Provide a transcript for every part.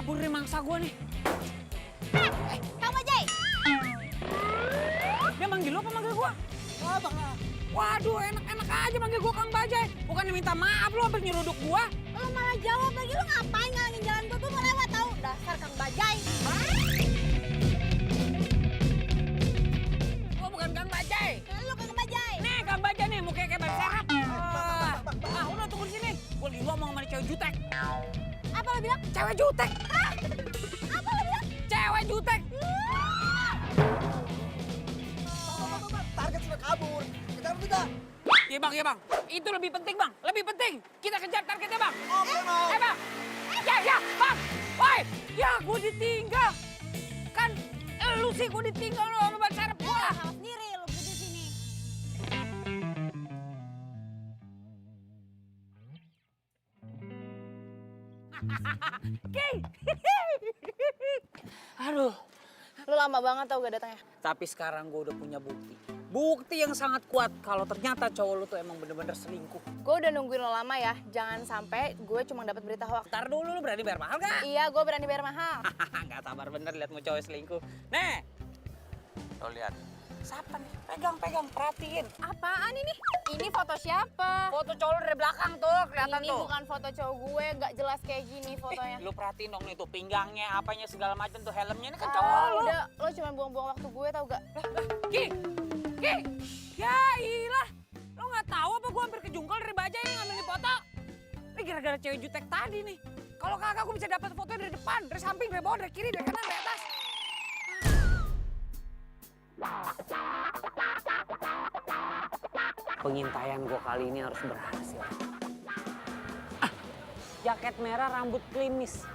kabur dari mangsa gua nih. Kang Bajai. Dia manggil lo apa manggil gua? Waduh, enak-enak aja manggil gua Kang Bajai. Bukannya minta maaf lo hampir nyeruduk gua. Lo malah jawab lagi, lo ngapain ngalangin jalan gue mau lewat tau. Dasar Kang Bajai. Gua bukan Kang Bajai. Lo Kang Bajai. Nih Kang Bajai nih, mukanya kayak ban serap. Udah tunggu di sini. Gua lagi ngomong sama cewek jutek. Apa lo bilang? Cewek jutek. Apa lo bilang? Cewek jutek. Target sudah kabur. Kejar kita. Iya bang. Itu lebih penting bang. Lebih penting. Kita kejar targetnya bang. Oke, mau. Bang. Ya bang. Woi. Ya gue ditinggal. Kan lu sih gue ditinggal lo sama ban serep gua. Salah sendiri lo berdiri sini. King. Aduh. Lo lama banget tau gak datangnya. Tapi sekarang gue udah punya bukti. Bukti yang sangat kuat kalau ternyata cowok lu tuh emang bener-bener selingkuh. Gue udah nungguin lo lama ya, jangan sampai gue cuma dapat berita hoax. Ntar dulu lu berani bayar mahal gak? Iya, gue berani bayar mahal. Gak sabar bener liat mau cowok selingkuh. Nih. Lo lihat. Siapa nih? Pegang, perhatiin. Apaan ini? Ini foto siapa? Foto cowok lu dari belakang tuh, kelihatan Ini tuh. bukan foto cowok gue, nggak jelas kayak gini fotonya. Lu perhatiin dong nih tuh pinggangnya, apanya segala macam tuh helmnya ini kan Ah, cowok lu. udah, lo cuma buang-buang waktu gue tau gak? Ki. Ya ilah. Lo nggak tahu apa gua hampir kejungkal dari Bajai yang ngambil foto. Ini gara-gara cewek jutek tadi nih. Kalau kagak gua bisa dapat foto dari depan, dari samping, dari bawah, dari kiri, dari kanan, dari atas. Pengintaian gua kali ini harus berhasil. Jaket merah, rambut klimis.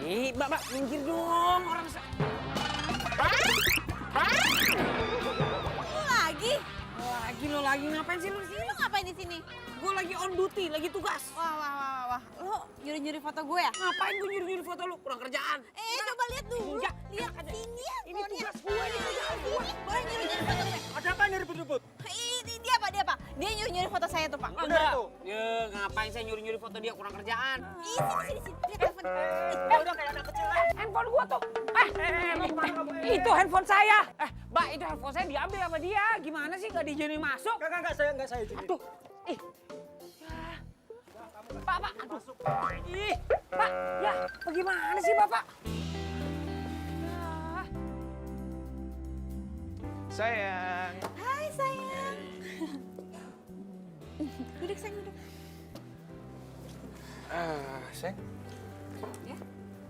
Ih, Mbak, minggir dong orang Lo lagi? Lo lagi ngapain sih lu di sini? Lo ngapain di sini? Gue lagi on duty, lagi tugas. Wah. Lo nyuri-nyuri foto gue ya? Ngapain gue nyuri-nyuri foto lu? Kurang kerjaan. Coba lihat dulu. Enggak. Lihat sini ya. Ini tugas gue, ini kerjaan gue. Boleh nyuri-nyuri foto gue? Ada apa nih ribut-ribut? Ini dia apa? Dia nyuri-nyuri foto saya tuh, Pak. Enggak. tuh. Ya, ngapain saya nyuri-nyuri foto dia? Kurang kerjaan. Sini. Lihat telepon. Udah kayak anak kecil lah. Handphone gua tuh. Itu handphone saya. Mbak, itu handphone saya diambil sama dia. Gimana sih nggak diizinin masuk? Enggak, saya izinin. Aduh. Ih. Ya. Pak. Aduh. Ih. Pak, ya. Bagaimana sih, Bapak? Ya. Sayang. Hai, sayang. Duduk, sayang, duduk. Sayang. Ya?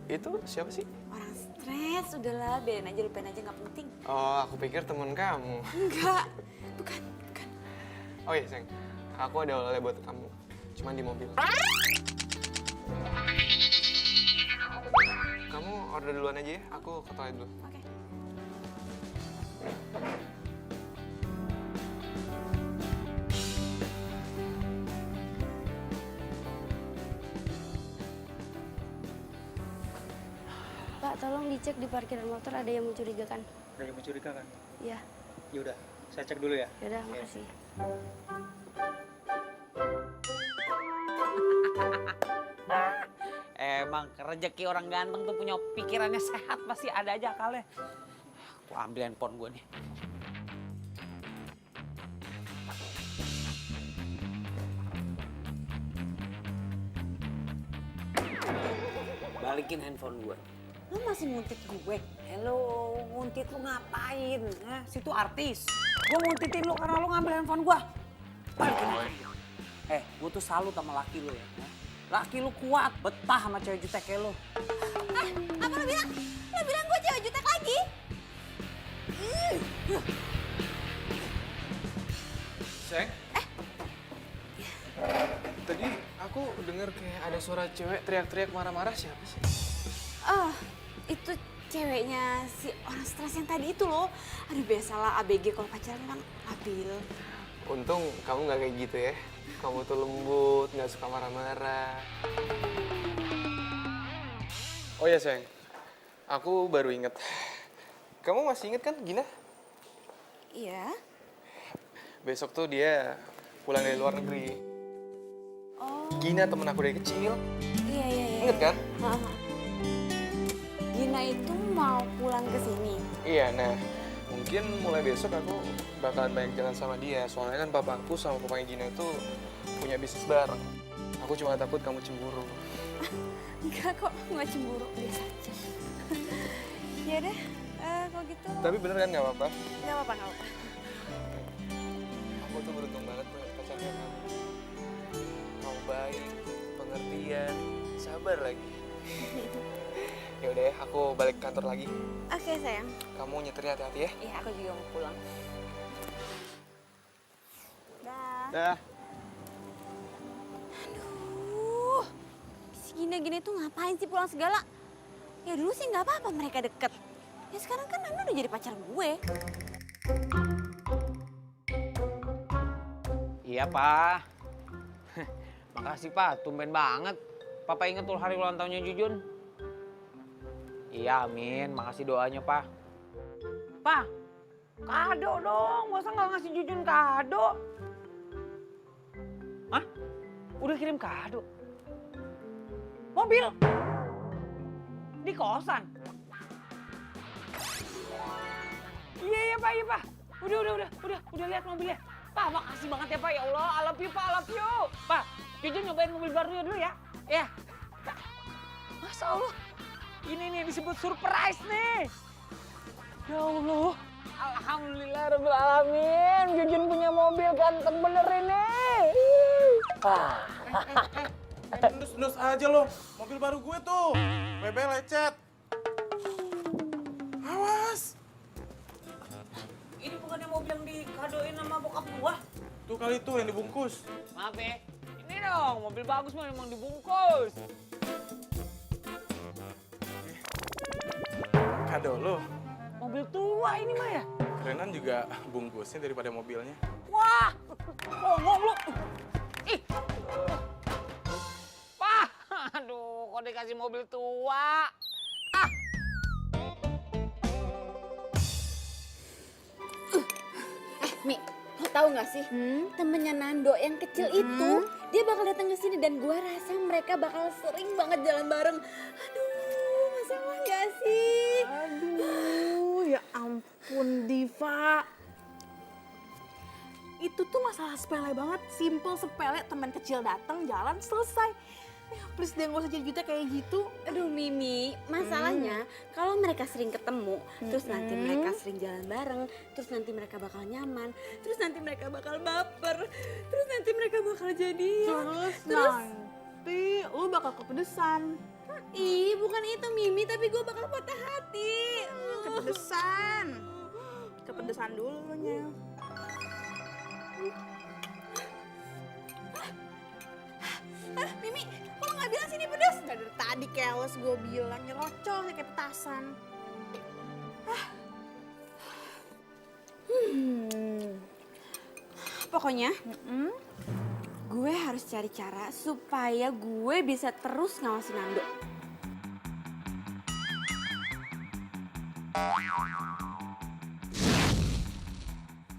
Itu siapa sih? Orang stres, udahlah, biarin aja, lupain aja, nggak penting. Oh, aku pikir temen kamu. Enggak, bukan. Oh iya, sayang. Aku ada oleh buat kamu. Cuman di mobil. Kamu order duluan aja ya. Aku ke toilet dulu. Oke. Pak, tolong dicek di parkiran motor ada yang mencurigakan. Ada yang mencurigakan? Iya, Ya udah, saya cek dulu ya. yaudah, makasih. Emang rezeki orang ganteng tuh punya pikirannya sehat, pasti ada aja akalnya. Aku ambil handphone gue nih. Balikin handphone gue. Lu masih nguntit gue? Hello, nguntit lu ngapain? Situ artis. Gue nguntitin lu karena lu ngambil handphone gue. Balikin handphone gue. Gue tuh salut sama laki lu ya. Laki lu kuat, betah sama cewek jutek kayak lu. Apa lo bilang? Lo bilang gue cewek jutek lagi? Sayang. Tadi aku dengar kayak ada suara cewek teriak-teriak marah-marah. Siapa sih? Oh, itu ceweknya si orang stres yang tadi itu loh. Aduh, biasalah ABG kalau pacaran kan labil. Untung kamu nggak kayak gitu ya. Kamu tuh lembut, nggak suka marah-marah. Oh ya sayang, aku baru inget. kamu masih inget kan Gina? Iya. Besok tuh dia pulang dari luar negeri. Oh. Gina temen aku dari kecil. Iya. Ingat kan? Heeh. Gina itu mau pulang ke sini. Iya, nah mungkin mulai besok aku bakalan banyak jalan sama dia. Soalnya kan papa aku sama papanya Gina itu punya bisnis bareng. Aku cuma takut kamu cemburu. Enggak kok, nggak cemburu, biasa aja. Ya deh, kalau gitu. Tapi bener kan nggak apa-apa? Nggak apa-apa. Aku tuh beruntung banget punya pacar kayak kamu. Kamu baik, pengertian, sabar lagi. Ya udah ya, aku balik kantor lagi. Oke sayang. Kamu nyetirnya hati-hati ya. Iya, aku juga mau pulang. Dah. Dah. Aduh, si Gina tuh ngapain sih pulang segala? Ya dulu sih nggak apa-apa mereka deket. Ya sekarang kan Nando udah jadi pacar gue. Iya, Pak. Makasih, Pak. Tumben banget. Papa inget tuh hari ulang tahunnya Jujun. Iya, amin. Makasih doanya, Pak. Pak, kado dong. Masa nggak ngasih Jujun kado? Hah? Udah kirim kado? Mobil? Di kosan? Iya, Pak, iya, Pak. Udah lihat mobilnya. Pak, makasih banget ya, Pak. Ya Allah, I love you, Pak, I love you. Pak, Jujun nyobain mobil barunya dulu ya. Ya. Masya Allah. Ini nih disebut surprise nih. Ya Allah. Alhamdulillah rabbil alamin. Jujun punya mobil ganteng bener ini. Nus aja lo, mobil baru gue tuh. WB lecet. Awas. Ini bukannya mobil yang dikadoin sama bokap gua? Tuh kali tuh yang dibungkus. Maaf ya. Ini dong, mobil bagus mah emang dibungkus. Kado lo. Mobil tua ini mah ya. Kerenan juga bungkusnya daripada mobilnya. Wah, ngomong lu. Ih. Pak, aduh, kok dikasih mobil tua? Ah. Mi, lo tau gak sih? Temennya Nando yang kecil itu, dia bakal datang ke sini dan gua rasa mereka bakal sering banget jalan bareng. Aduh, masalah gak sih? Aduh, ya ampun Diva. Itu tuh masalah sepele banget, simple sepele, teman kecil datang, jalan, selesai. Ya please deh gak usah jadi jutek kayak gitu. Aduh Mimi, masalahnya kalau mereka sering ketemu, terus nanti mereka sering jalan bareng, terus nanti mereka bakal nyaman, terus nanti mereka bakal baper, terus nanti mereka bakal jadian. Terus nanti lu bakal kepedesan. Ih, bukan itu Mimi, tapi gue bakal patah hati. Kepedesan. Kepedesan dulunya. Mimi, kok lo gak bilang sini pedas? Dari tadi keles gue bilang, nyerocol kayak petasan. Pokoknya, gue harus cari cara supaya gue bisa terus ngawasin Nando.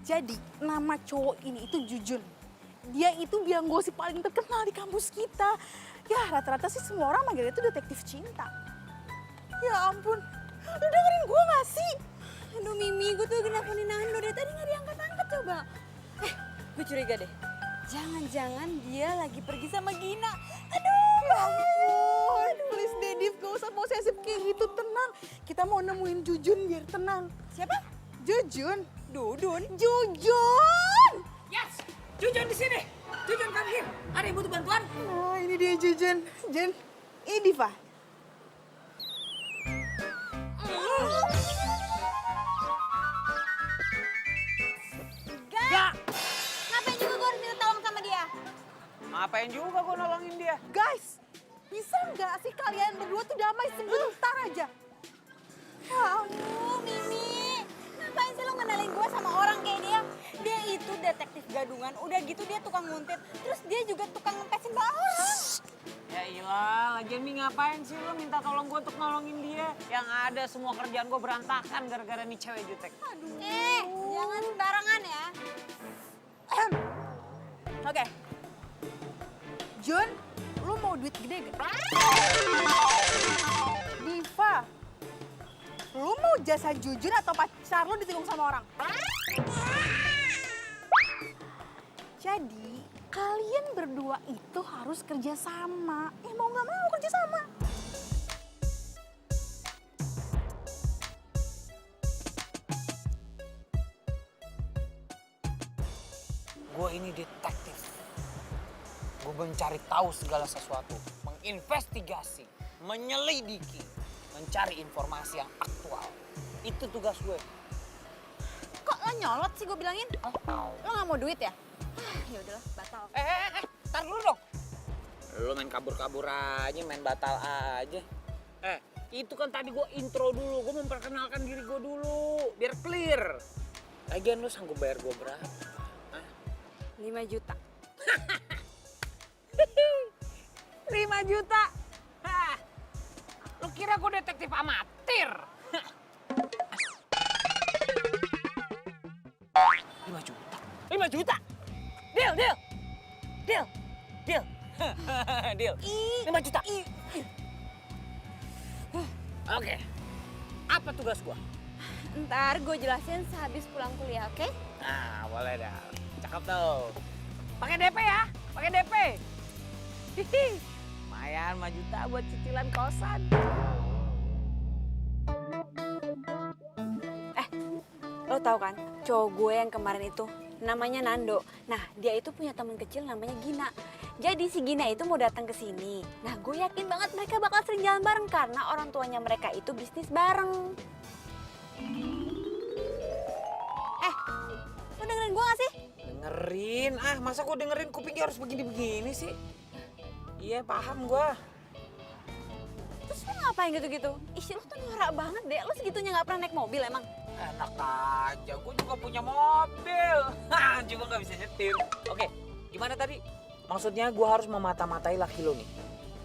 Jadi, nama cowok ini itu Jujun. Dia itu biang gosip paling terkenal di kampus kita. Ya, rata-rata sih semua orang manggilnya itu detektif cinta. Ya ampun, lu dengerin gue gak sih? Aduh Mimi, gue tuh lagi nelfonin Nando dari tadi gak diangkat-angkat coba. Gue curiga deh. Jangan-jangan dia lagi pergi sama Gina. Aduh, ya ampun. Please deh, Div, gak usah posesif kayak gitu, tenang. Kita mau nemuin Jujun biar tenang. Siapa? Jujun. Dudun. Jujun! Yes, Jujun di sini. Jujun come here. Ada yang butuh bantuan? Nah, ini dia Jujun. Jen, ini Diva. Gak. Ngapain juga gue harus minta tolong sama dia? Ngapain juga gua nolongin dia? Guys, bisa nggak sih kalian berdua tuh damai sebentar aja? Ya ampun, Mimi. Ngapain sih lo ngenalin gue sama orang kayak dia? Dia itu detektif gadungan, udah gitu dia tukang nguntit. Terus dia juga tukang ngempesin bawah orang. Ya iyalah, lagian Mi ngapain sih lo minta tolong gue untuk nolongin dia? Yang ada semua kerjaan gue berantakan gara-gara nih cewek jutek. Jangan sembarangan ya. Oke. Jun, lu mau duit gede gak? Diva, lu mau jasa Jujun atau pacar lu ditikung sama orang? Jadi, kalian berdua itu harus kerja sama. Mau nggak mau kerja sama. Gue ini detektif. Gue mencari tahu segala sesuatu, menginvestigasi, menyelidiki, mencari informasi yang aktual. Itu tugas gue. Kok lo nyolot sih gue bilangin? Lo nggak mau duit ya? Ya udahlah, batal. Tar dulu dong. Lo main kabur-kabur aja, main batal aja. Itu kan tadi gue intro dulu, gue memperkenalkan diri gue dulu, biar clear. Lagian lo sanggup bayar gue berapa? 5 juta. 5 juta? Hah. Lo kira gue detektif amatir? 5 juta? 5 juta? Deal. Deal. 5 juta. Oke. Apa tugas gua? Ntar gue jelasin sehabis pulang kuliah, oke? Nah, boleh dah. Cakep tuh. Pakai DP ya? Pakai DP. Hihi. Lumayan 5 juta buat cicilan kosan. Lo tau kan, cowok gue yang kemarin itu namanya Nando. Nah, dia itu punya teman kecil namanya Gina. Jadi si Gina itu mau datang ke sini. Nah, gue yakin banget mereka bakal sering jalan bareng karena orang tuanya mereka itu bisnis bareng. Lo dengerin gue gak sih? Dengerin? Masa gua dengerin kupingnya harus begini-begini sih? Iya, paham gua. Terus lo ngapain gitu-gitu? Ih, lo tuh norak banget deh. Lo segitunya gak pernah naik mobil emang? Enak aja, gue juga punya mobil. Cuma nggak bisa nyetir. Oke, gimana tadi? Maksudnya gue harus memata-matai laki lo nih.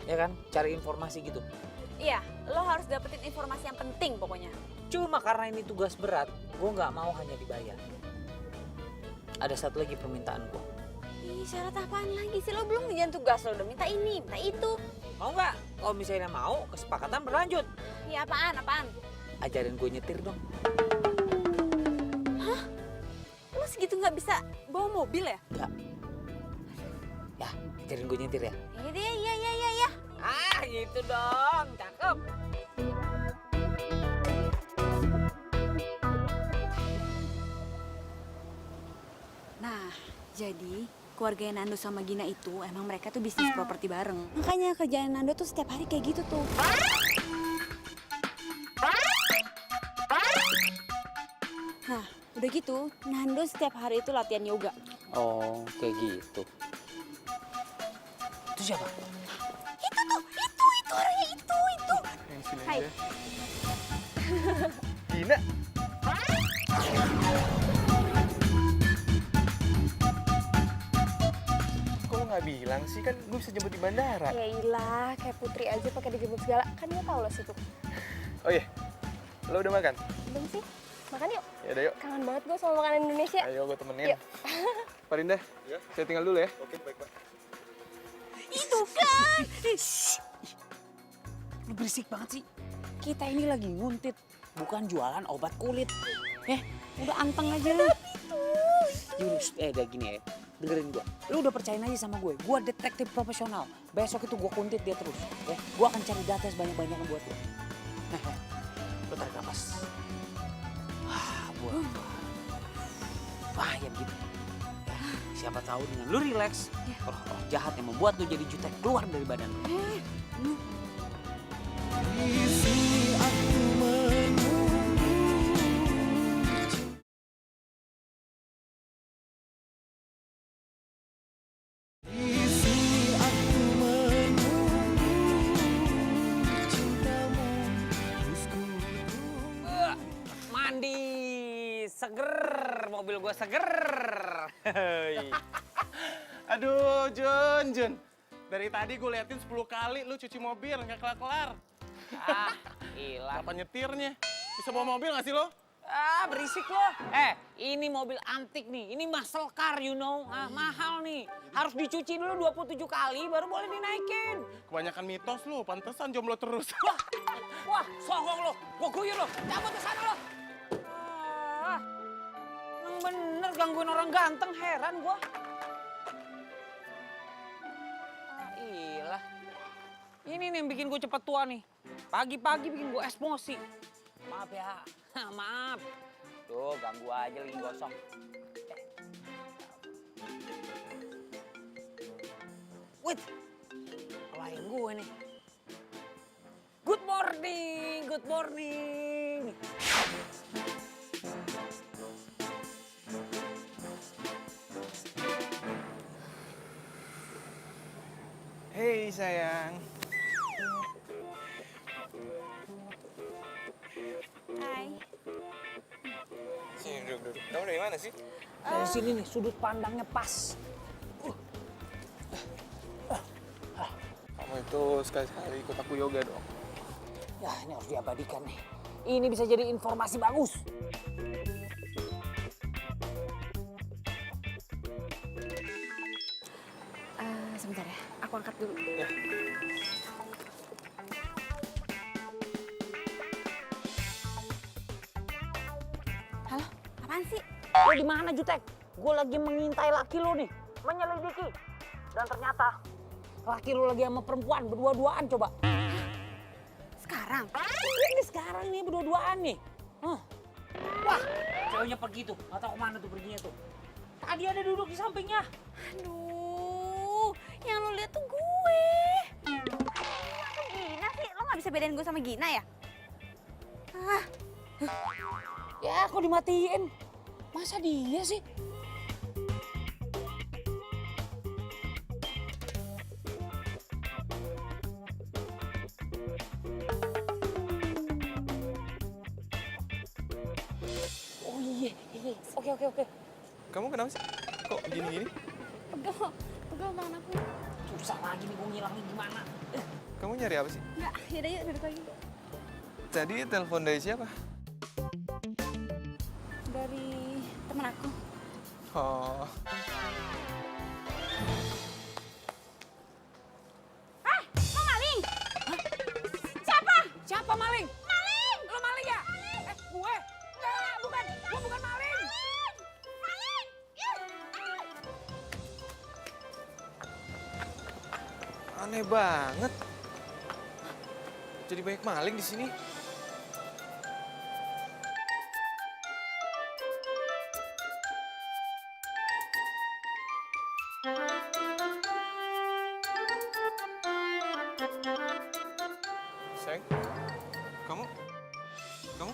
Ya kan? Cari informasi gitu. Iya, lo harus dapetin informasi yang penting pokoknya. Cuma karena ini tugas berat, gue nggak mau hanya dibayar. Ada satu lagi permintaan gue. Ih, syarat apaan lagi sih? Lo belum ngerjain tugas, lo udah minta ini, minta itu. Mau nggak? Kalau misalnya mau, kesepakatan berlanjut. Iya, apaan? Ajarin gue nyetir dong. Lo segitu nggak bisa bawa mobil ya? Nggak. Ya, ajarin gue nyetir ya. Iya. Gitu dong. Cakep. Nah, jadi keluarga Nando sama Gina itu emang mereka tuh bisnis properti bareng. Makanya kerjaan Nando tuh setiap hari kayak gitu tuh. Nah, udah gitu, Nando setiap hari itu latihan yoga. Oh, kayak gitu. Itu siapa? Itu orangnya itu. Yang sini Hai. aja. Gina. Kok lo nggak bilang sih? Kan gue bisa jemput di bandara. Ya ilah, kayak Putri aja pakai dijemput segala. Kan dia tahu lo situ. Oh iya, lo udah makan? Belum sih? Makan yuk. Ya udah yuk. Kangen banget gue sama makanan Indonesia. Ayo gue temenin. Yuk. Pak Rinda, saya tinggal dulu ya. Oke, baik, Pak. Itu kan. Lu berisik banget sih. Kita ini lagi nguntit, bukan jualan obat kulit. Udah anteng aja lu. Yunus, udah gini ya. Dengerin gua. Lu udah percayain aja sama gue. Gua detektif profesional. Besok itu gua kuntit dia terus. Ya, gua akan cari data sebanyak-banyaknya buat lu. Lu tarik napas. Buat. Bahaya gitu. Siapa tahu dengan lu relax, roh-roh jahat yang membuat lu jadi jutek keluar dari badan lu. Mandi, seger, mobil gua seger. Aduh, Jun. Dari tadi gue liatin 10 kali lu cuci mobil, nggak kelar-kelar. Ah, hilang. Apa nyetirnya? Bisa bawa mobil nggak sih lo? Ah, berisik lo. Ini mobil antik nih. Ini muscle car, you know. Ah, mahal nih. Harus dicuci dulu 27 kali baru boleh dinaikin. Kebanyakan mitos lu, pantesan jomblo terus. Wah, songong lo. Gua guyur lo. Cabut ke sana lo. Ah, emang bener gangguin orang ganteng, heran gua. Ah, ilah. Ini nih yang bikin gue cepet tua nih. Pagi-pagi bikin gue emosi. Maaf ya, maaf. Tuh, ganggu aja lagi gosong. Wait, klien gue nih. Good morning, good morning. Hei sayang. Hai. Sini duduk. Kamu dari mana sih? Dari sini nih, sudut pandangnya pas. Kamu itu sekali-sekali ikut aku yoga dong. Ya, ini harus diabadikan nih. Ini bisa jadi informasi bagus. Sebentar ya, aku angkat dulu. Halo, apaan sih? Lo di mana, Jutek? Gue lagi mengintai laki lo nih, menyelidiki. Dan ternyata laki lo lagi sama perempuan berdua-duaan coba. Sekarang? Ini sekarang nih berdua-duaan nih. Wah, ceweknya pergi tuh, nggak tahu kemana tuh perginya tuh. Tadi ada duduk di sampingnya. Aduh, yang lo lihat tuh gue. Gina sih, lo nggak bisa bedain gue sama Gina ya? Ya, kok dimatiin? Masa dia sih? Oh iya. Oke. Kamu kenapa sih? Kok gini-gini? Pegel tangan aku. Susah lagi nih gue ngilangnya gimana. Kamu nyari apa sih? Enggak, yaudah yuk duduk lagi. Tadi telepon dari siapa? Dari temen aku. Oh, Lo maling? Siapa maling? Maling! Lo maling ya? Gue? Enggak, bukan. Gue bukan maling. aneh banget. Jadi banyak maling di sini. Sayang, kamu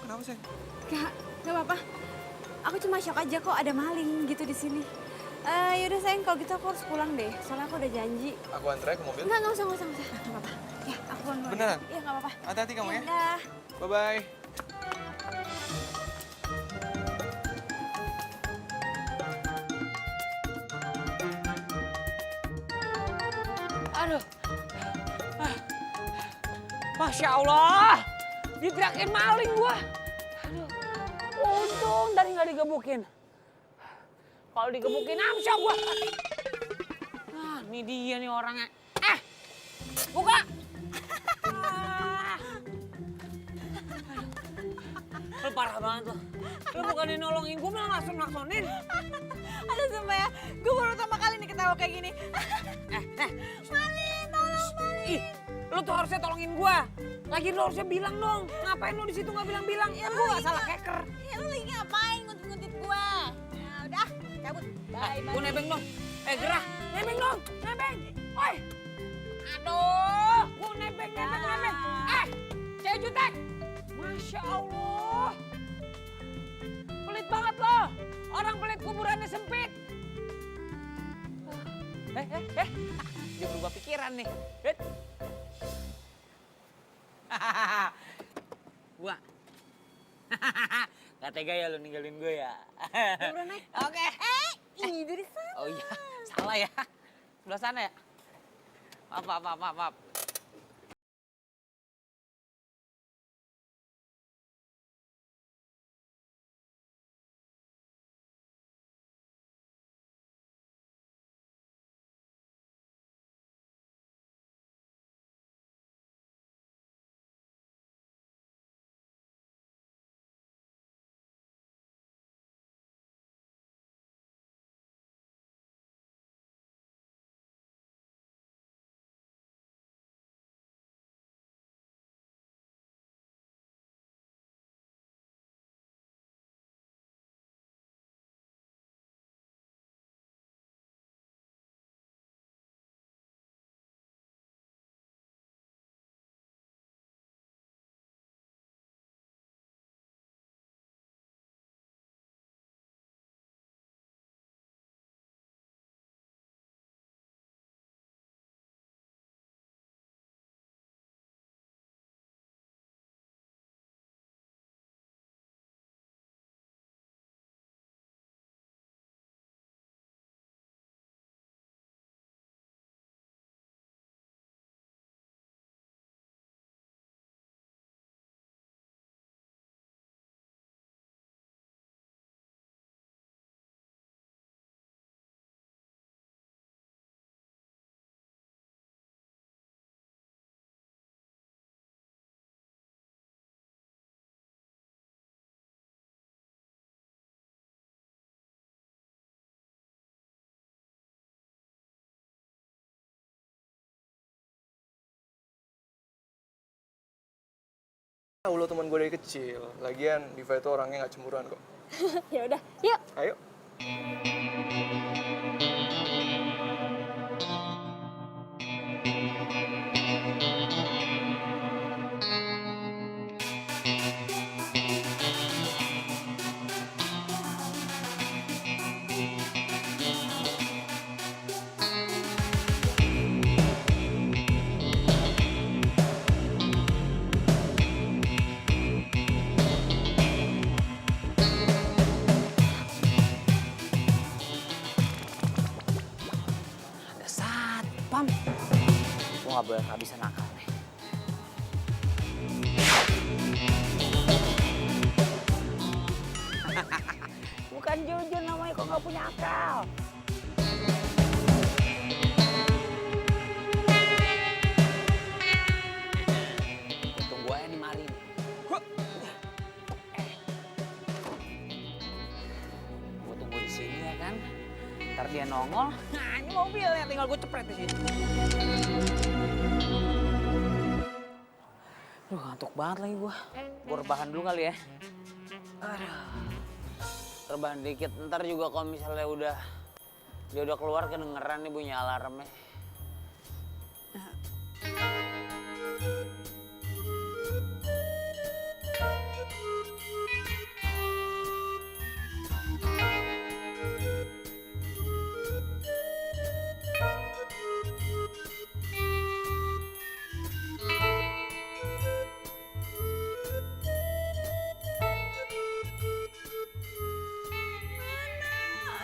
kenapa sayang? Gak apa-apa. Aku cuma shock aja kok ada maling gitu di sini. Yaudah sayang, kalau gitu aku harus pulang deh. Soalnya aku udah janji. Aku antar ke mobil. Enggak usah. Gak apa-apa. Ya, aku pulang dulu. Beneran? Iya, gak apa-apa. Hati-hati kamu ya. Udah. Bye-bye. Aduh. Masya Allah. Diteriakin maling gua. Aduh. Untung tadi nggak digebukin. Kalau digebukin amsyong gua. Nah, ini dia nih orangnya. Buka. Lu parah banget lo. Lu bukannya nolongin gua malah naksonin. Aduh sumpah ya, gue baru pertama kali nih ketawa kayak gini. Maling, tolong maling. Ih, lu tuh harusnya tolongin gua. Lagi lu harusnya bilang dong. Ngapain lu di situ nggak bilang-bilang? Ya gua nggak salah hacker. Ya lu lagi ngapain nguntit-nguntit gue? Ya udah, cabut. Bye, Gua nebeng dong. Gerah, nebeng dong, nebeng. Oi. Aduh, gua nebeng. Cewek jutek. Masya Allah. Pelit banget lo. Orang pelit kuburannya sempit. Dia berubah pikiran nih. Gua. Gak tega ya lu ninggalin gue ya. Udah naik. Oke. Ini dari sana. Oh iya, salah ya. Sebelah sana ya. Maaf. Lo teman gue dari kecil. Lagian Diva itu orangnya nggak cemburuan kok. Ya udah, yuk. Ayo. Ada satpam. Gue nggak boleh kehabisan akal nih. Bukan Jujun namanya, kok nggak punya akal. Untung gue yang dimari. Gue tunggu di sini ya kan. Ntar dia nongol. Nah ini mobilnya, tinggal gue cepret di sini. Duh ngantuk banget lagi gue. Gue rebahan dulu kali ya. Aduh. Rebahan dikit, ntar juga kalau misalnya dia udah keluar kedengeran nih bunyi alarmnya.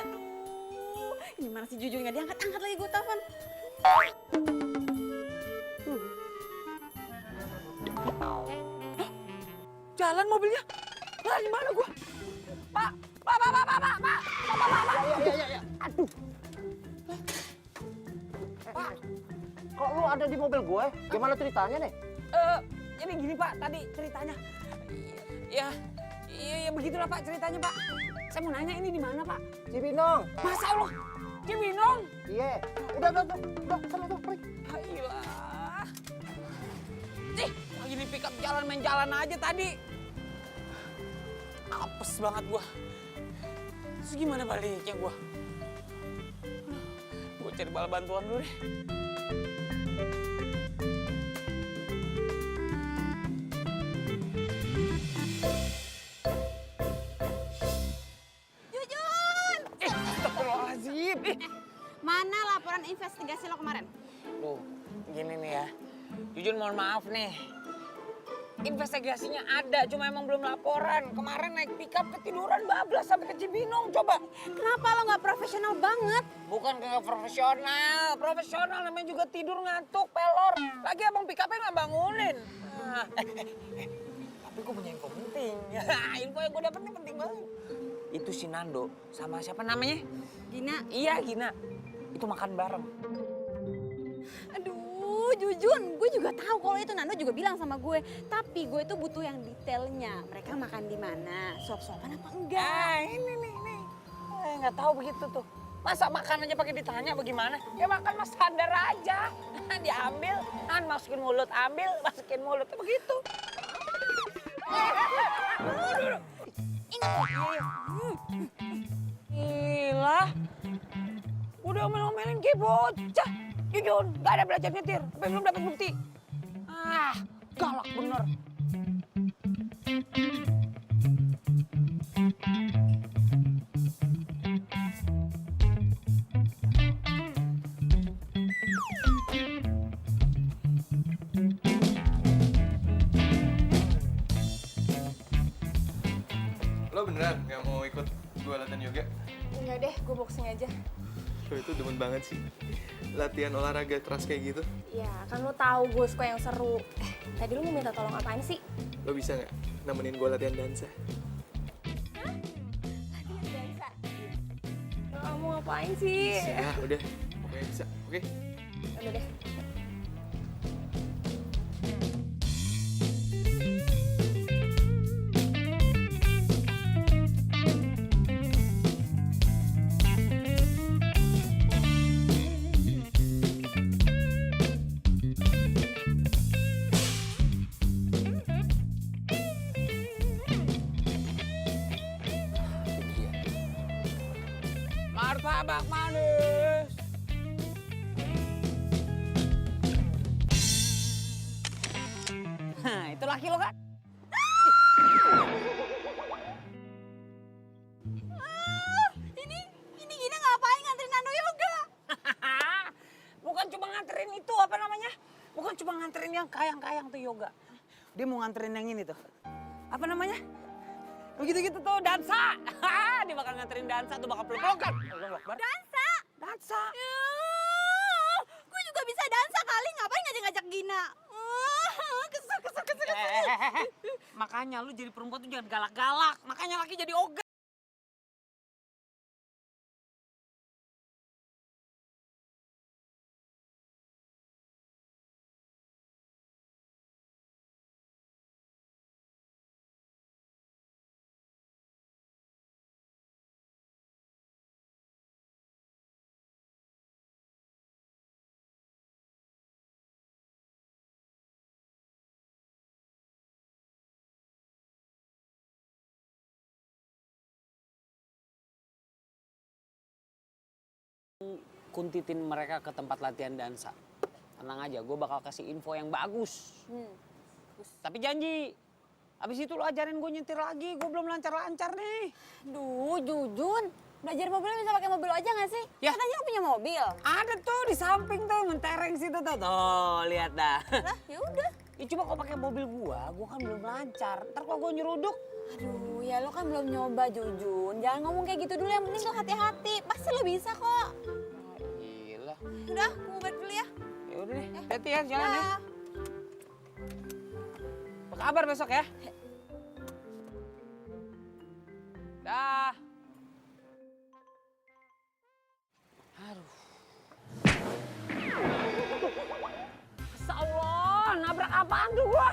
Aduh, ini mana si Jujun nggak diangkat-angkat lagi gue telepon. Jalan mobilnya. Lah di mana gua? Pak. Ya. Aduh. Pak, kok lu ada di mobil gue? Gimana ceritanya nih? Ini gini Pak, tadi ceritanya. Iya begitulah Pak ceritanya Pak. Saya mau nanya ini di mana Pak? Cibinong. Masa Allah, Cibinong? Iya. Udah, sana tuh, pergi. Ayolah. Cih, lagi di pick up jalan main jalan aja tadi. Apes banget gua. Terus gimana baliknya gua? Gua cari bala bantuan dulu deh. Jujun! Astagfirullahaladzim. Mana laporan investigasi lo kemarin? Loh, gini nih ya. Jujun mohon maaf nih. investigasinya ada, cuma emang belum laporan. Kemarin naik pickup ketiduran bablas sampai ke Cibinong, coba. Kenapa lo nggak profesional banget? Bukan kagak profesional namanya juga tidur ngantuk, pelor. Lagi abang pickupnya nggak bangunin. Ah, tapi gue punya info penting. Info yang gue dapet ini penting banget. Itu si Nando sama siapa namanya? Gina. Iya, Gina. Itu makan bareng. Aduh, Jujun, gue juga tahu kalau itu Nando juga bilang sama gue. Tapi gue tuh butuh yang detailnya. Mereka makan di mana? Suap-suapan apa enggak? Ini nih. Nggak tahu begitu tuh. Masa makan aja pakai ditanya bagaimana? Ya makan mas sadar aja. Diambil, masukin mulut, ambil, masukin mulut. Begitu. Gila. Udah omel-omelin kayak bocah. Jujun, gak ada belajar nyetir. Tapi belum dapat bukti. Galak bener. Lo beneran nggak mau ikut gue latihan yoga? Enggak deh, gue boxing aja. Lo itu demen banget sih. Latihan olahraga keras kayak gitu. Ya, kan lo tahu gue suka yang seru. Tadi lo mau minta tolong apaan sih? Lo bisa nggak nemenin gue latihan dansa? Kamu ngapain sih? Ya udah, pokoknya bisa. Oke? Udah deh. Martabak manis. Itu laki lo kan? Ini Gina ngapain nganterin Nando yoga? Bukan cuma nganterin itu, apa namanya? Bukan cuma nganterin yang kayang-kayang tuh yoga. Dia mau nganterin yang ini tuh. Apa namanya? Begitu-gitu tuh, dansa. Dia bakal nganterin dansa tuh, bakal peluk-pelukan. Dansa? Dansa. Gue juga bisa dansa kali, ngapain ngajak-ngajak Gina? Kesel. Makanya lu jadi perempuan tuh jangan galak-galak. Makanya laki jadi ogah. Kuntitin mereka ke tempat latihan dansa. Tenang aja, gue bakal kasih info yang bagus. Tapi janji, abis itu lo ajarin gue nyetir lagi. Gue belum lancar-lancar nih. Duh, Jujun. Belajar mobil bisa pakai mobil aja nggak sih? Ya. Katanya lo punya mobil. Ada tuh di samping tuh, mentereng situ tuh. Tuh, lihat dah. Lah, ya udah. Ya cuma kalau pakai mobil gua kan belum lancar. Ntar kalau gua nyeruduk, Aduh, ya lo kan belum nyoba, Jujun. Jangan ngomong kayak gitu dulu, yang penting lo hati-hati. Pasti lo bisa kok. gila. Udah, gue mau balik dulu ya. Ya udah deh, hati ya jalan ya. Dah. Apa kabar besok ya? Dah. Aduh. Masya Allah, nabrak apaan tuh gua?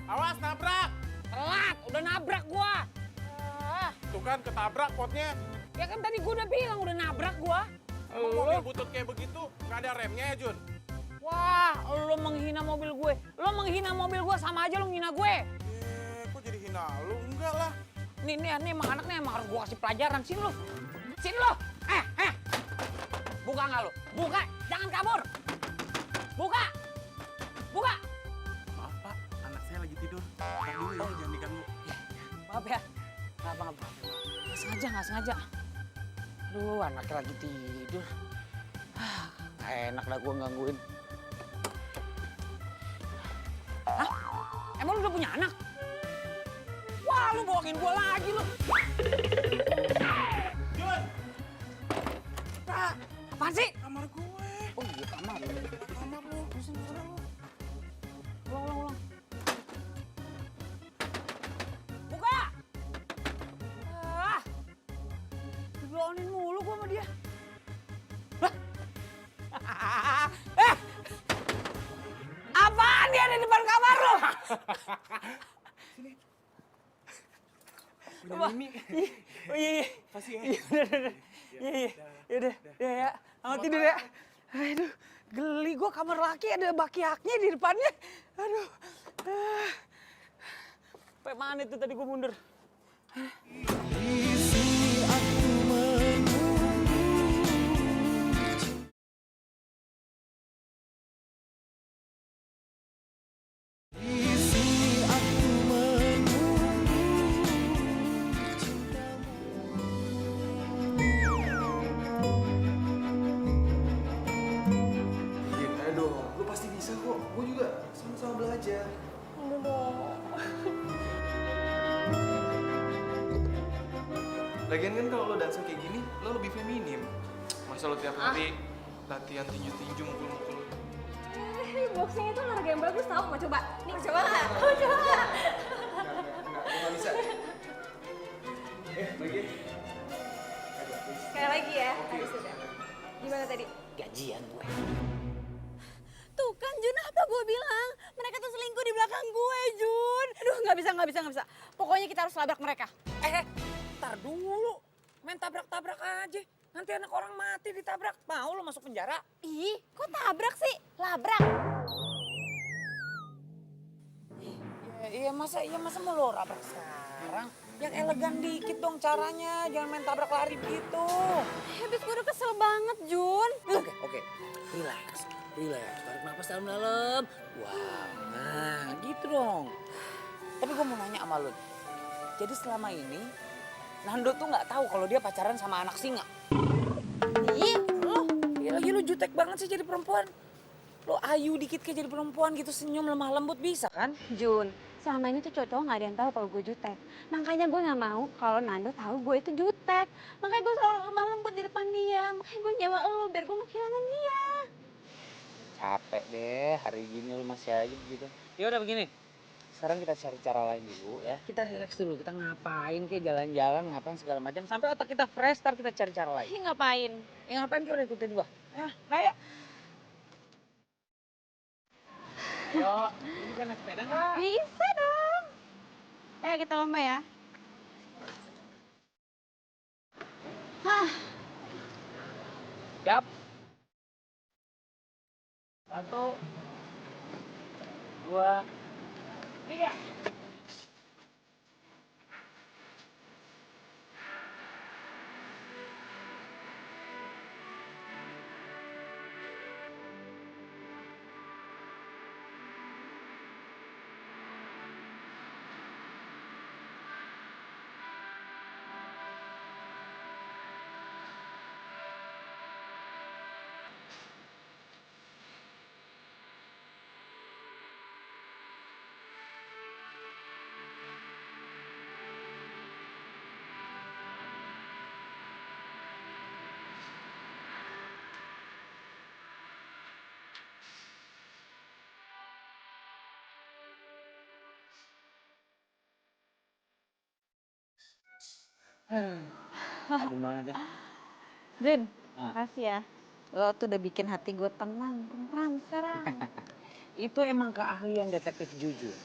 Awas nabrak. Telat, udah nabrak gua. Tuh kan ketabrak potnya. Ya kan tadi gua udah bilang udah nabrak gua. Emang mobil butut kayak begitu nggak ada remnya ya Jun? Wah, lo menghina mobil gue. Lo menghina mobil gue sama aja lo menghina gue. Kok jadi hina lu? Enggak lah. Nih emang anaknya emang harus gue kasih pelajaran. Sini lo. Sini lo. Buka nggak lo? Buka. Jangan kabur. Buka. Buka. Maaf Pak, anak saya lagi tidur. Ntar dulu ya, jangan diganggu. Maaf ya. Maaf. Nggak sengaja. Aduh, anaknya lagi tidur. Nggak enak dah gue gangguin. Hah? Emang lu udah punya anak? Wah, lu bohongin gua lagi lu. Jun, Apaan sih? kamar gue. Oh iya, kamar. Kamar lu, sana lu. Ulang. Buka! Dibilangin mulu gua sama dia. Lah! Apaan dia ada di depan kamar lu? Punya Mimi. Oh iya. Kasih ya. Iya, ya. Selamat tidur ya. Aduh, geli gua kamar laki ada baki-haknya di depannya. Aduh. Sampai mana itu tadi gua mundur. Din, ayo dong. Lu pasti bisa kok. Gue juga sama-sama belajar. Lagian kan kalau lo dansa kayak gini, lo lebih feminim. Masa lo tiap hari latihan tinju-tinju mukul-mukul. Boxing itu olahraga yang bagus tau, mau coba? Nih, mau coba nggak? Mau coba nggak? Gue gak bisa. Lagi. Sekali lagi ya, tadi sudah. Gimana tadi? Gajian gue. Tuh kan Jun, apa gue bilang? Mereka tuh selingkuh di belakang gue, Jun. Aduh, nggak bisa. Pokoknya kita harus labrak mereka. Ntar dulu. Main tabrak-tabrak aja. Nanti anak orang mati ditabrak. Mau lo masuk penjara? Ih, kok tabrak sih? Labrak. Iya masa mau lo labrak sekarang? Yang elegan dikit dong caranya. Jangan main tabrak lari begitu. Habis gue udah kesel banget, Jun. Oke. Relax. Tarik nafas dalam-dalam. Wah, nah gitu dong. Tapi gue mau nanya sama lo. Jadi selama ini Nando tuh nggak tahu kalau dia pacaran sama anak singa. Ih, lo. Ya lagi lu jutek banget sih jadi perempuan. Lo ayu dikit kayak jadi perempuan gitu senyum lemah lembut bisa kan? Jun, selama ini tuh cowok nggak ada yang tahu kalau gue jutek. Makanya gue nggak mau kalau Nando tahu gue itu jutek. Makanya gue selalu lemah lembut di depan dia. Makanya gue nyewa lo biar gue nggak kehilangan dia. Capek deh hari gini lu masih aja begitu. Ya udah begini. Sekarang kita cari cara lain dulu ya. Kita relax dulu. Kita ngapain kayak jalan-jalan, ngapain segala macam sampai otak kita fresh, ntar kita cari cara lain. Ih, ngapain? Ya ngapain kita udah ikutin gua. Ya, kayak. Yo, ini kan naik sepeda nggak? Bisa dong. Ayo kita lomba ya. Siap. 1, 2, 3. Aduh banget ya. Jun, Ah. makasih ya. Lo tuh udah bikin hati gue tenang sekarang. Itu emang keahlian detektif jujur.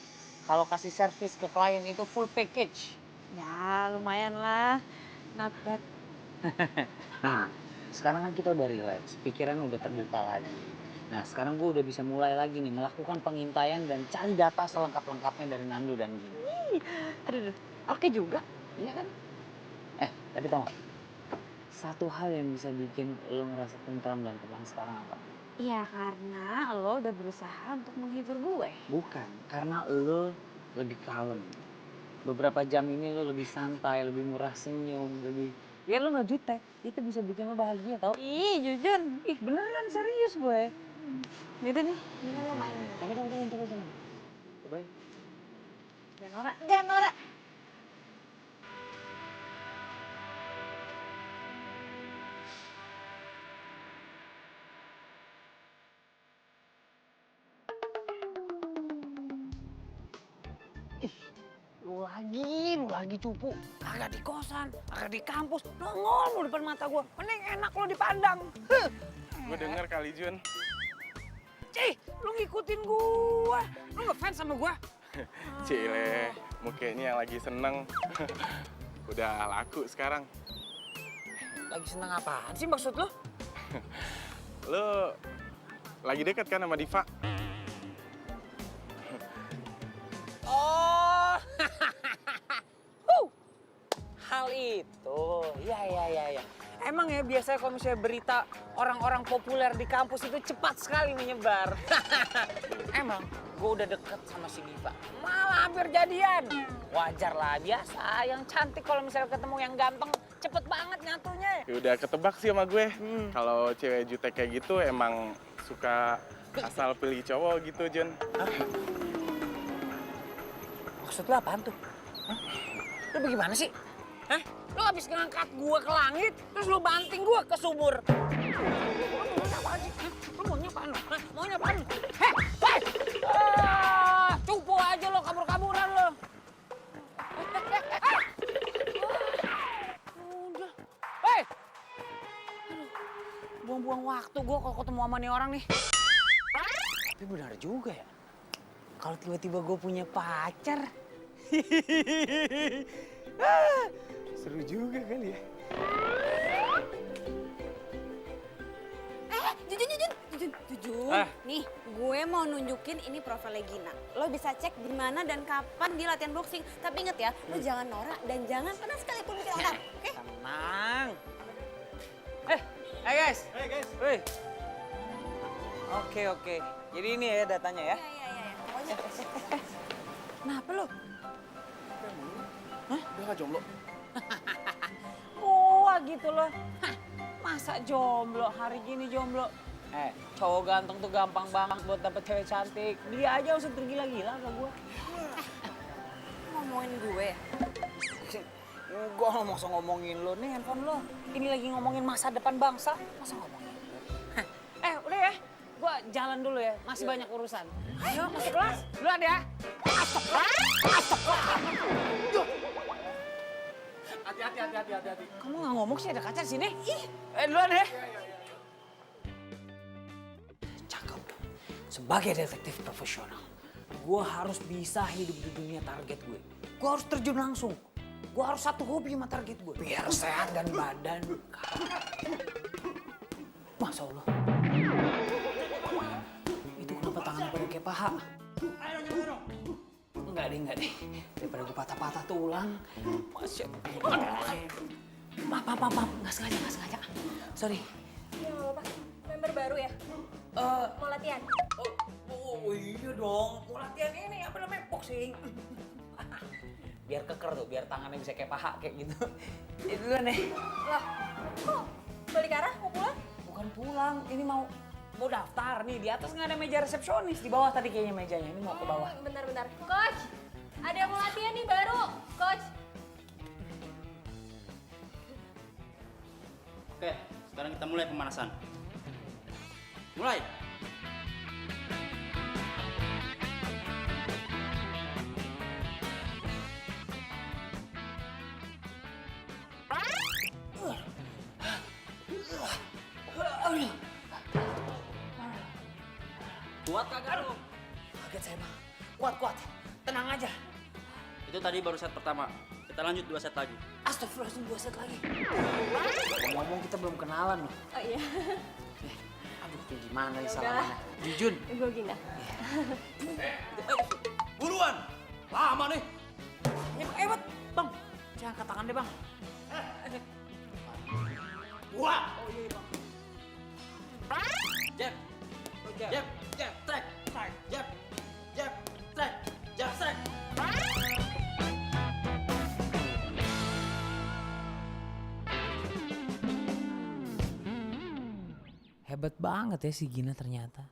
Kalau kasih servis ke klien itu full package. Ya lumayan lah. Not bad. Nah, sekarang kan kita udah relax, pikiran udah terbuka lagi. Nah, sekarang gue udah bisa mulai lagi nih melakukan pengintaian dan cari data selengkap-lengkapnya dari Nando dan Gini. Aduh, oke juga. Iya kan? Tapi tau gak? Satu hal yang bisa bikin lo ngerasa tentram dan tenang sekarang apa? Iya karena lo udah berusaha untuk menghibur gue. Bukan, karena lo lebih kalem. Beberapa jam ini lo lebih santai, lebih murah senyum, lebih... Ya lo gak jutek, itu bisa bikin lo bahagia tau? Ih jujur. Ih beneran serius gue. Yaudah nih, gimana lo main? Coba. Coba. Jangan norak. Lu lagi cupu. Kagak di kosan, kagak di kampus, nongol lu depan mata gua. Mending enak lo dipandang. Gue denger kali Jun. Cih, lu ngikutin gua. Lu ngefans sama gua? Cile, mukanya yang lagi seneng. Udah laku sekarang. Lagi seneng apaan sih maksud lu? Lu lagi deket kan sama Diva? Oh, hal itu, ya. Emang ya biasanya kalau misalnya berita orang-orang populer di kampus itu cepat sekali menyebar. Emang gue udah deket sama si Diva, malah hampir jadian. Wajar lah, biasa. Yang cantik kalau misalnya ketemu yang ganteng, cepet banget nyatunya. Ya udah ketebak sih sama gue. Kalau cewek jutek kayak gitu emang suka asal pilih cowok gitu, Jun. Maksud lu apaan tuh? Hah? Lu bagaimana sih? Hah? Lu habis ngangkat gua ke langit, terus lu banting gua ke sumur. Lu maunya apaan sih? Hah? Lu maunya apaan lu? Hah? Maunya apaan lu? Hei! Cupu aja lo, kabur-kaburan lo. Udah. Hei! Aduh, buang-buang waktu gua kalau ketemu sama nih orang nih. Tapi benar juga ya. Kalau tiba-tiba gue punya pacar, seru juga kali ya. Jujur. Nih, gue mau nunjukin ini profilnya Gina. Lo bisa cek di mana dan kapan dia latihan boxing. Tapi inget ya, lo jangan norak dan jangan pernah sekalipun bikin orang. Oke? Tenang. Hey guys. Hey guys. Wih. Oke. Jadi ini ya datanya ya. Iya. Pokoknya. Kenapa lo? Udah gak jomblo? Wah gitu loh. Hah, masa jomblo, hari gini jomblo? Cowok ganteng tuh gampang banget buat dapet cewek cantik. Dia aja usah tergila-gila sama gue. Ngomongin gue. Gue nggak usah ngomongin lo nih handphone lo. Ini lagi ngomongin masa depan bangsa. Masa ngomongin lo? Udah ya. Gue jalan dulu ya. Masih banyak urusan. Ayo masuk kelas. Duluan ya. Masuk kelas. Hati-hati. Kamu nggak ngomong sih ada kaca di sini? Duluan ya. Cakep. Sebagai detektif profesional, gue harus bisa hidup di dunia target gue. Gue harus terjun langsung. Gue harus satu hobi sama target gue. Biar sehat dan badan. Masya Allah. Itu kenapa tangannya pada kayak paha? Enggak deh. Daripada gue patah-patah tulang. Masya Allah. Maaf. Nggak sengaja. Sorry. Ya apa? Member baru ya? Mau latihan? Oh iya dong. Mau latihan ini apa namanya? Boxing. Biar keker tuh, biar tangannya bisa kayak paha kayak gitu. Itu duluan nih. Lah, kok balik arah mau pulang? Bukan pulang, ini mau daftar nih. Di atas nggak ada meja resepsionis, di bawah tadi kayaknya mejanya. Ini mau ke bawah. Bentar. Coach, ada yang mau latihan nih baru. Coach. Oke, sekarang kita mulai pemanasan. Mulai. Kuat kagak lu? Kaget saya bang. Kuat. Tenang aja. Itu tadi baru set pertama. Kita lanjut 2 set lagi. Astagfirullahaladzim, 2 set lagi. Ngomong kita belum kenalan loh. Oh iya. Aduh, kayak gimana nih salamannya? Jujun. Gue Gina. Buruan! Lama nih. Hebat, bang. Jangan angkat tangan deh bang. Buat! Oh iya bang. Jab. Strike. Jab. Strike. Hebat banget ya si Gina ternyata.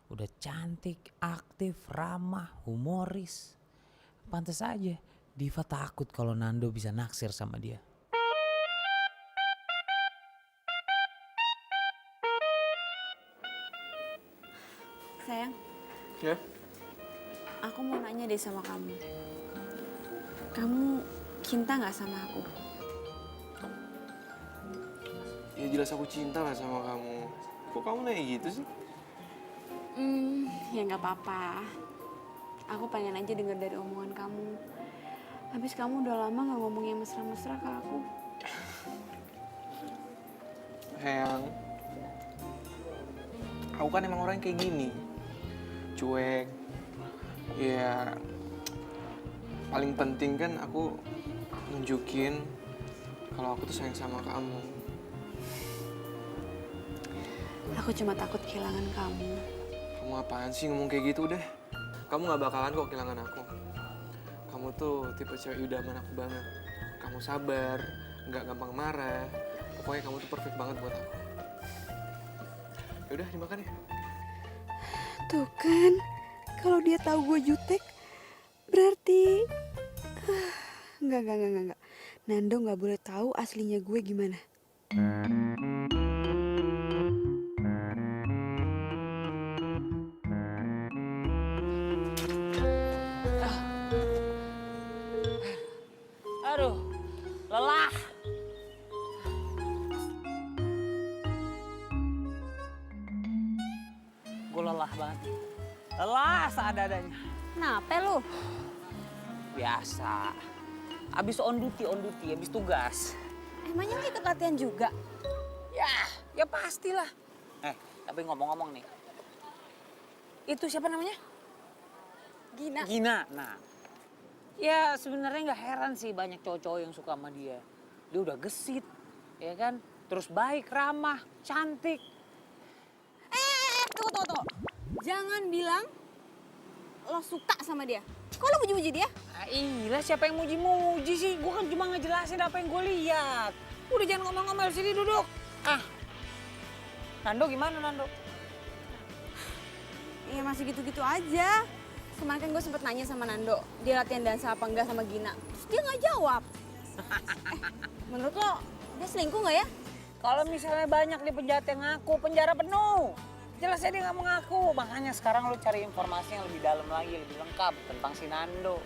Udah cantik, aktif, ramah, humoris. Pantes aja Diva takut kalau Nando bisa naksir sama dia. Sayang, Ya? aku mau nanya deh sama kamu. Kamu cinta nggak sama aku? Ya jelas aku cinta lah sama kamu. Kok kamu nanya gitu sih? Ya nggak apa-apa. Aku pengen aja denger dari omongan kamu. Habis kamu udah lama nggak ngomong yang mesra-mesra ke aku. Sayang, aku kan emang orang kayak gini. Cuek. Ya, paling penting kan aku nunjukin kalau aku tuh sayang sama kamu. Aku cuma takut kehilangan kamu. Kamu apaan sih ngomong kayak gitu udah? Kamu gak bakalan kok kehilangan aku. Kamu tuh tipe cewek idaman aku banget. Kamu sabar, gak gampang marah. Pokoknya kamu tuh perfect banget buat aku. Yaudah dimakan ya. Tuh kan, kalau dia tahu gue jutek, berarti enggak. Nando nggak boleh tahu aslinya gue gimana. Aduh, lelah. Gue lelah banget. Lelah seadanya. Kenapa lu? Biasa. Abis on duty, abis tugas. Emangnya lu ikut latihan juga? Ya pastilah. Tapi ngomong-ngomong nih. Itu siapa namanya? Gina. Nah, ya sebenarnya nggak heran sih banyak cowok-cowok yang suka sama dia. Dia udah gesit, ya kan? Terus baik, ramah, cantik. Tunggu. Jangan bilang lo suka sama dia. Kok lo muji-muji dia? Iya, siapa yang muji-muji sih? Gue kan cuma ngejelasin apa yang gue lihat. Udah jangan ngomel-ngomel, sini duduk. Nando gimana Nando? Iya masih gitu-gitu aja. Kemarin kan gue sempet nanya sama Nando, dia latihan dansa apa enggak sama Gina. Terus dia nggak jawab. Menurut lo, dia selingkuh nggak ya? Kalau misalnya banyak di penjahat yang ngaku, penjara penuh. Jelasnya dia nggak mengaku. Makanya sekarang lu cari informasi yang lebih dalam lagi, lebih lengkap tentang si Nando.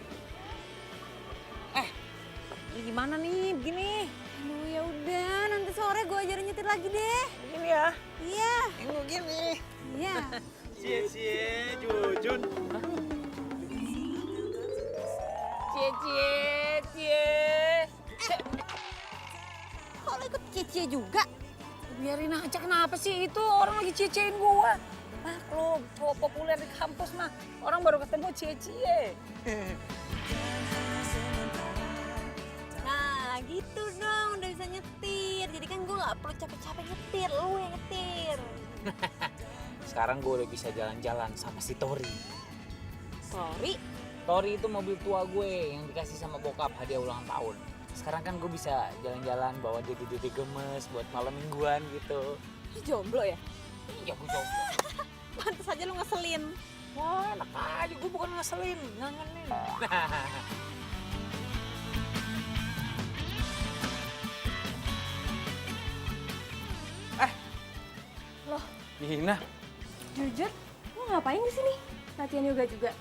Ini gimana nih begini? Aduh ya udah, nanti sore gue ajarin nyetir lagi deh. Begini ya? Iya. Ini begini. Iya. Cie, Jujun. Cie. Kok lo ikut cie juga? Biarin aja, kenapa sih itu orang lagi cie-ciein gua. Maklum, cowok populer di kampus mah. Orang baru ketemu cie-cie. Nah gitu dong, udah bisa nyetir. Jadi kan gue gak perlu capek-capek nyetir, lu yang nyetir. Sekarang gue udah bisa jalan-jalan sama si Tori. Sorry. Tori itu mobil tua gue yang dikasih sama bokap hadiah ulang tahun. Sekarang kan gue bisa jalan-jalan bawa dia dede gemes buat malam mingguan gitu. Lu jomblo ya? Iya gue jomblo. Pantes aja lu ngeselin. Wah enak aja, gue bukan ngeselin, ngangenin. Gina. Jujur, lu ngapain di sini? Latihan yoga juga?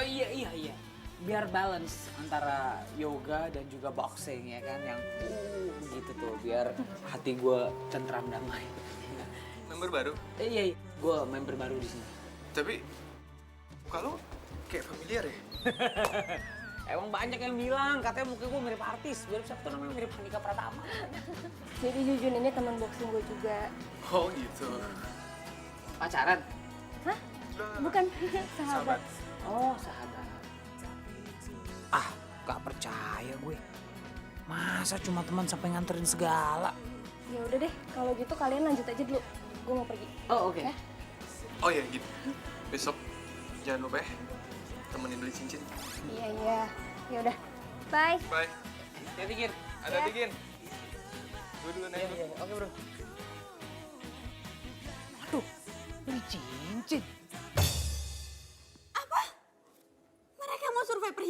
Iya. Biar balance antara yoga dan juga boxing ya kan. Yang gitu tuh, biar hati gue tentram damai. Member baru? Iya, gue member baru di sini. Tapi kalau kayak familiar ya? Emang banyak yang bilang, katanya muka gue mirip artis. Mirip siapa tuh namanya, mirip Handika Pratama. Jadi Jujun ini teman boxing gue juga. Oh gitu. Pacaran? Hah? Bukan, sahabat. Oh, sahabat. Gak percaya gue. Masa cuma teman sampai nganterin segala? Ya udah deh, kalau gitu kalian lanjut aja dulu. Gue mau pergi. Oh, oke. Ya? Oh ya gitu. Besok jangan lupa ya temenin beli cincin. Iya. Ya udah. Bye. Bye. Hati-hati, Gin. Hati-hati, Gin. Gue dulu naik. Iya. Oke, bro. Waduh, beli cincin. Mereka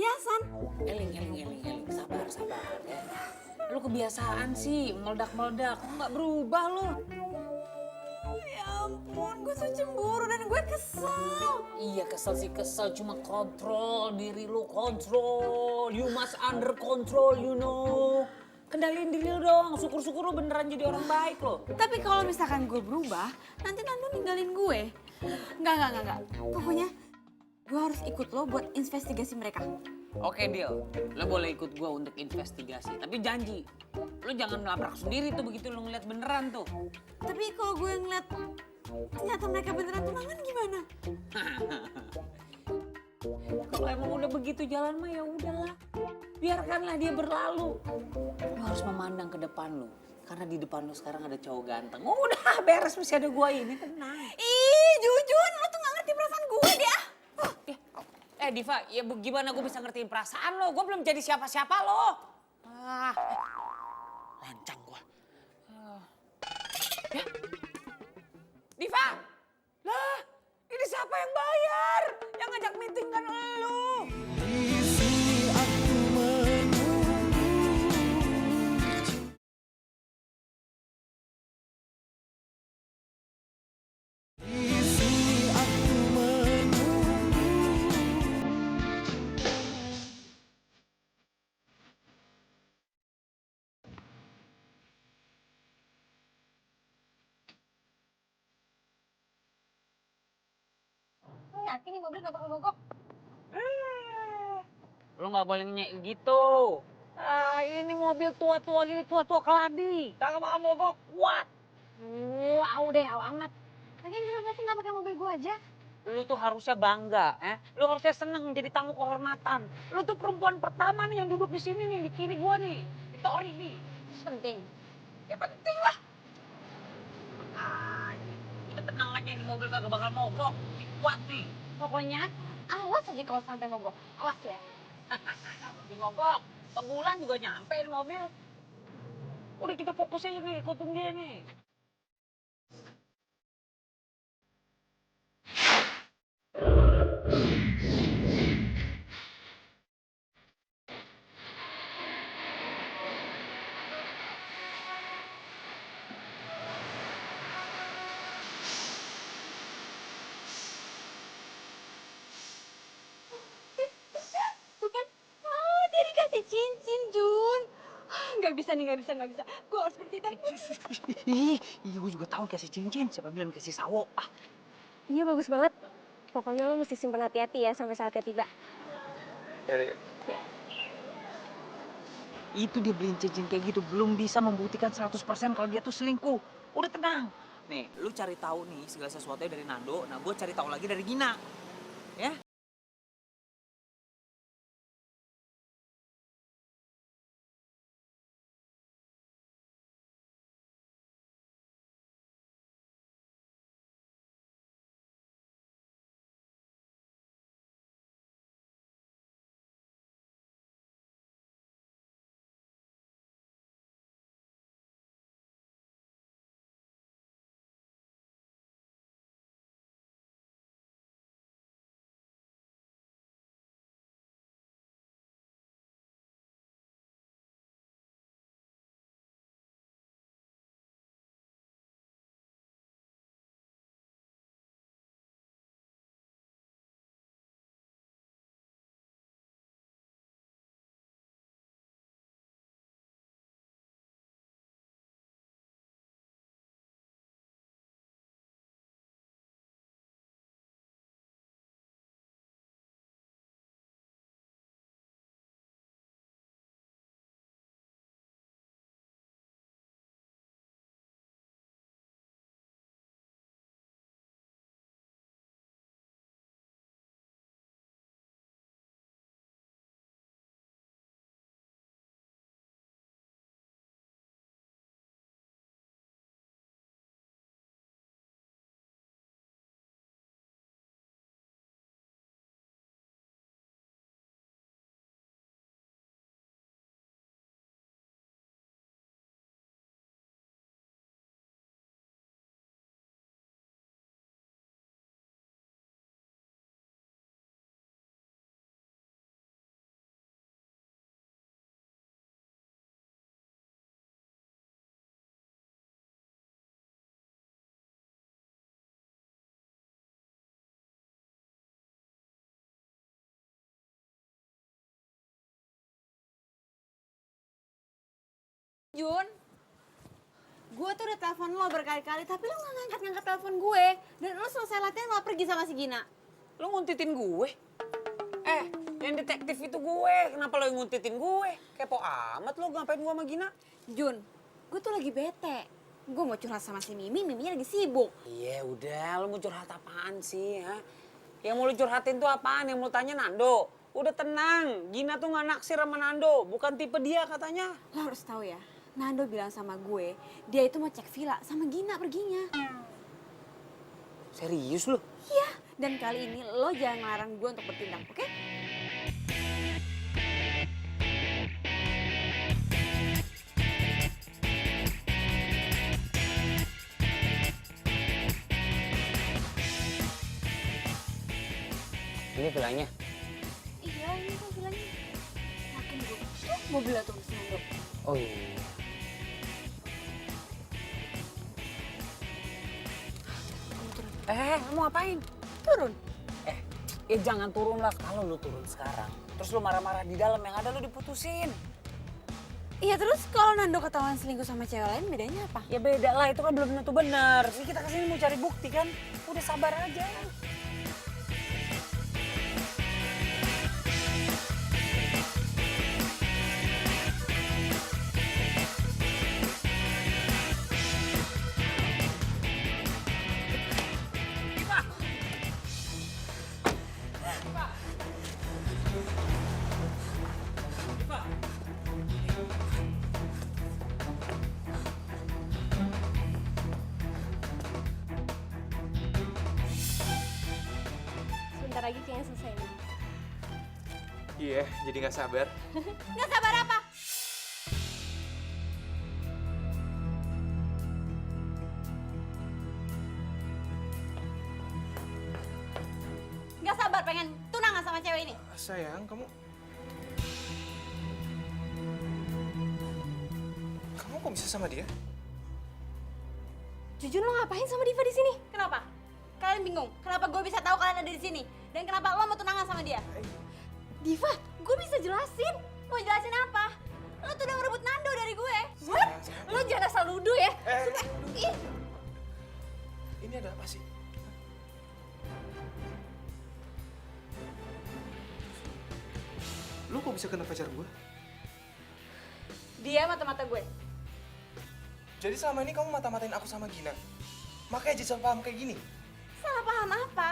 perhiasan. Eling, sabar ya. Lu kebiasaan sih meledak-meledak, nggak berubah lu. Ya ampun, gue tuh cemburu dan gue kesel. Iya kesel sih kesel, cuma kontrol diri lu, kontrol. You must under control, you know. Kendaliin diri lu dong, syukur-syukur lu beneran jadi orang baik lo. Tapi kalau misalkan gue berubah, nanti Nando ninggalin gue. Enggak. Pokoknya gue harus ikut lo buat investigasi mereka. Oke deal, lo boleh ikut gua untuk investigasi, tapi janji lo jangan melabrak sendiri tuh begitu lo ngeliat beneran tuh. Tapi kalau gue ngeliat ternyata mereka beneran tunangan gimana? Kalau emang udah begitu jalan mah ya udahlah, biarkanlah dia berlalu. Lo harus memandang ke depan lo, karena di depan lo sekarang ada cowok ganteng. Udah beres, masih ada gua ini, tenang. Ih, Jujun, lo tuh gak ngerti perasaan gue deh. Diva, ya gimana gue bisa ngertiin perasaan lo? Gue belum jadi siapa-siapa lo. Lancang gue. Ya, Diva, lah ini siapa yang bayar? Yang ngajak meeting kan lo. Yakin nih mobil gak bakal mogok? Lo nggak boleh nyek gitu. Ini mobil tua-tua gini, tua-tua keladi. Kagak bakal mogok, kuat. Au deh, au amat. Lagian kenapa sih gak pakai mobil gue aja? Lu tuh harusnya bangga, Lu harusnya seneng jadi tamu kehormatan. Lu tuh perempuan pertama nih yang duduk di sini nih, di kiri gua nih. Di Tori nih. Penting. Ya penting lah. Kita tenang aja, ini mobil kagak bakal mogok. Kuat nih. Pokoknya awas aja kalau sampai mogok. Awas ya. Di mogok. Sebulan juga nyampe di mobil. Udah kita fokus aja nih, ikutin dia nih. Tuh kan, dia dikasih cincin, Jun. Gak bisa nih, gak bisa. Gue harus bertindak. Ih, gue juga tahu kasih cincin. Siapa bilang kasih sawo? Iya, bagus banget. Pokoknya lo mesti simpen hati-hati ya sampai saatnya tiba. Ya. Itu dia beliin cincin kayak gitu belum bisa membuktikan 100% kalau dia tuh selingkuh. Udah tenang. Nih, lu cari tahu nih segala sesuatunya dari Nando. Nah, gue cari tahu lagi dari Gina. Ya? Jun, gue tuh udah telepon lo berkali-kali, tapi lo gak ngangkat-ngangkat telepon gue. Dan lo selesai latihan lo pergi sama si Gina. Lo nguntitin gue? Yang detektif itu gue. Kenapa lo yang nguntitin gue? Kepo amat lo, ngapain gue sama Gina? Jun, gue tuh lagi bete. Gue mau curhat sama si Mimi, Miminya lagi sibuk. Iya udah, lo mau curhat apaan sih? Ha? Yang mau lo curhatin tuh apaan? Yang mau tanya Nando? Udah tenang, Gina tuh gak naksir sama Nando. Bukan tipe dia katanya. Lo harus tahu ya, Nando bilang sama gue, dia itu mau cek villa sama Gina perginya. Serius lo? Iya, dan kali ini lo jangan ngelarang gue untuk bertindak, oke? Ini villanya. Iya, ini tuh villanya. Yakin gue, tuh mobilnya tuh si Nando. Oh iya. Mau ngapain? Turun. Ya jangan turun lah. Kalau lu turun sekarang, terus lu marah-marah di dalam, yang ada lu diputusin. Iya, terus kalau Nando ketahuan selingkuh sama cewek lain, bedanya apa? Ya beda lah, itu kan belum tentu benar. Ini kita kesini mau cari bukti kan. Udah sabar aja. Sebentar lagi kayaknya selesai nih. Iya, jadi nggak sabar. Nggak sabar apa? Nggak sabar pengen tunangan sama cewek ini. Sayang, kamu kok bisa sama dia? Jujun, lo ngapain sama Diva di sini? Kenapa? Kalian bingung? Kenapa gue bisa tahu kalian ada di sini? Dan kenapa lo mau tunangan sama dia? Diva, gue bisa jelasin. Mau jelasin apa? Lo tuh udah ngerebut Nando dari gue. What? Lo jangan asal nuduh ya. Ih. Ini ada apa sih? Lu kok bisa kena pacar gue? Dia mata-mata gue. Jadi selama ini kamu mata-matain aku sama Gina? Makanya jadi salah paham kayak gini? Salah paham apa?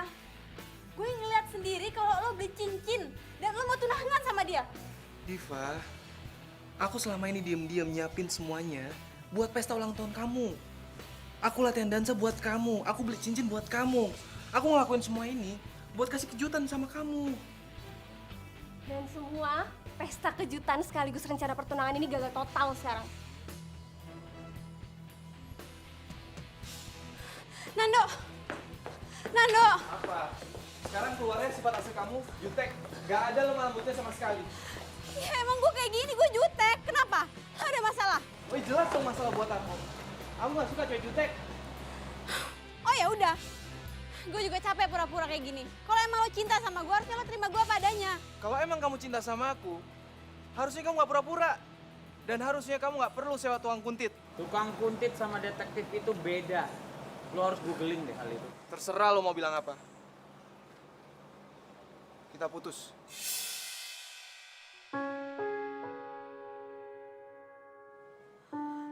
Gue ngeliat sendiri kalau lo beli cincin dan lo mau tunangan sama dia. Diva, aku selama ini diem-diem nyiapin semuanya buat pesta ulang tahun kamu. Aku latihan dansa buat kamu, aku beli cincin buat kamu. Aku ngelakuin semua ini buat kasih kejutan sama kamu. Dan semua pesta kejutan sekaligus rencana pertunangan ini gagal total sekarang. Nando! Nando! Apa? Sekarang keluarnya sifat asli kamu, jutek. Gak ada lemah lembutnya sama sekali. Ya emang gue kayak gini, gue jutek. Kenapa? Ada masalah? Oh jelas dong masalah buat aku. Aku gak suka cewek jutek. Oh ya udah. Gue juga capek pura-pura kayak gini. Kalau emang lo cinta sama gue, harusnya lo terima gue apa adanya. Kalau emang kamu cinta sama aku, harusnya kamu gak pura-pura. Dan harusnya kamu gak perlu sewa tukang kuntit. Tukang kuntit sama detektif itu beda. Lo harus googling deh hal itu. Terserah lo mau bilang apa. Kita putus.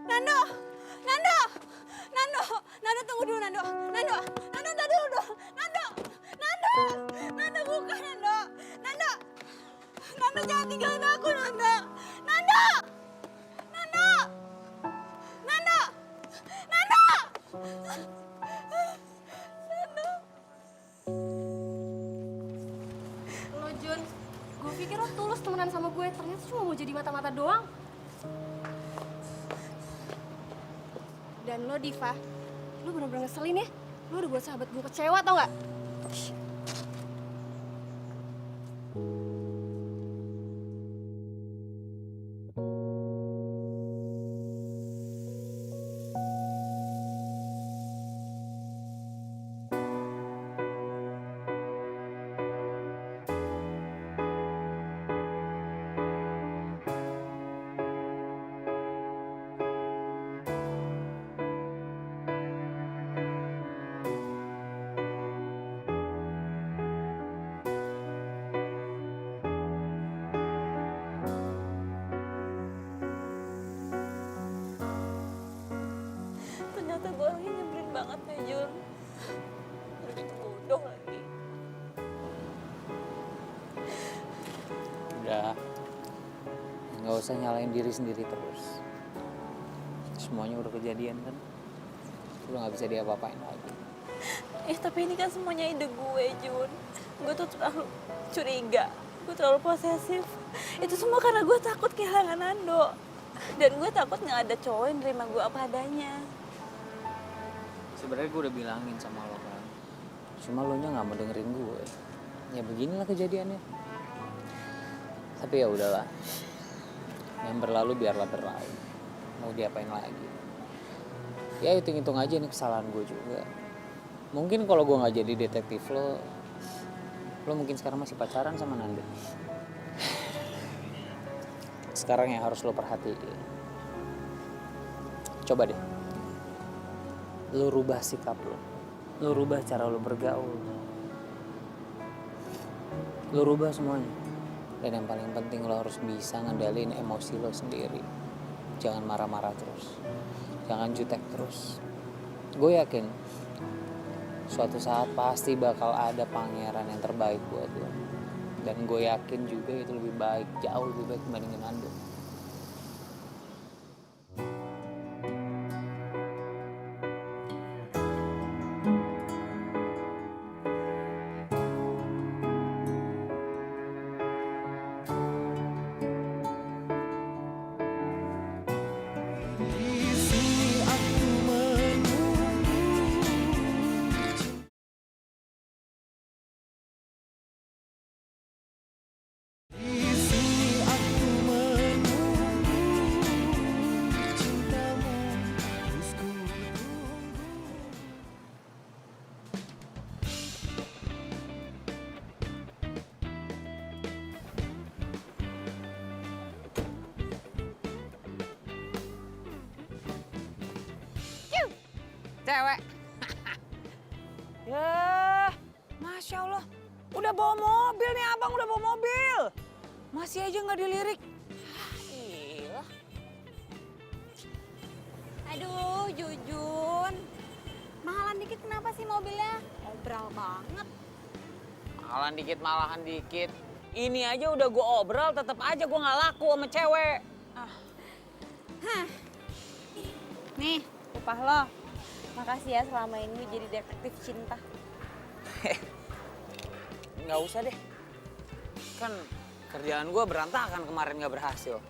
Nando! Nando! Nando! Nando tunggu dulu Nando! Nando! Nando tunggu dulu! Nando! Nando! Nando bukan Nando! Nando! Nando jangan tinggalin aku Nando! Nando! Nando! Nando! Nando! Lo Jun, gue pikir lo tulus temenan sama gue, ternyata cuma mau jadi mata-mata doang. Dan lo Diva, lo bener-bener ngeselin ya. Lo udah buat sahabat gue kecewa tau gak? nggak usah nyalain diri sendiri terus. Semuanya udah kejadian kan, udah nggak bisa diapa-apain lagi. Tapi ini kan semuanya ide gue, Jun. Gue tuh terlalu curiga, gue terlalu posesif. Itu semua karena gue takut kehilangan Nando. Dan gue takut nggak ada cowok yang nerima gue apa adanya. Sebenarnya gue udah bilangin sama lo kan, cuma lo nya nggak mau dengerin gue. Ya beginilah kejadiannya. Tapi ya udahlah, yang berlalu biarlah berlalu. Mau diapain lagi? Ya hitung-hitung aja nih kesalahan gue juga. Mungkin kalau gue nggak jadi detektif lo mungkin sekarang masih pacaran sama Nando. Sekarang yang harus lo perhatiin, coba deh, lo rubah sikap lo rubah cara lo bergaul, lo rubah semuanya. Dan yang paling penting lo harus bisa ngendaliin emosi lo sendiri. Jangan marah-marah terus, jangan jutek terus. Gue yakin suatu saat pasti bakal ada pangeran yang terbaik buat lo. Dan gue yakin juga itu lebih baik, jauh lebih baik dibandingin Nando. Cewek. Ya, Masya Allah. Udah bawa mobil nih abang, udah bawa mobil. Masih aja nggak dilirik. Gila. Aduh, Jujun. Mahalan dikit kenapa sih mobilnya? Obral banget. Mahalan dikit, malahan dikit. Ini aja udah gue obral, tetap aja gue nggak laku sama cewek. Nih, upah lo. Makasih ya selama ini jadi detektif cinta. Nggak usah deh. Kan kerjaan gue berantakan kemarin nggak berhasil.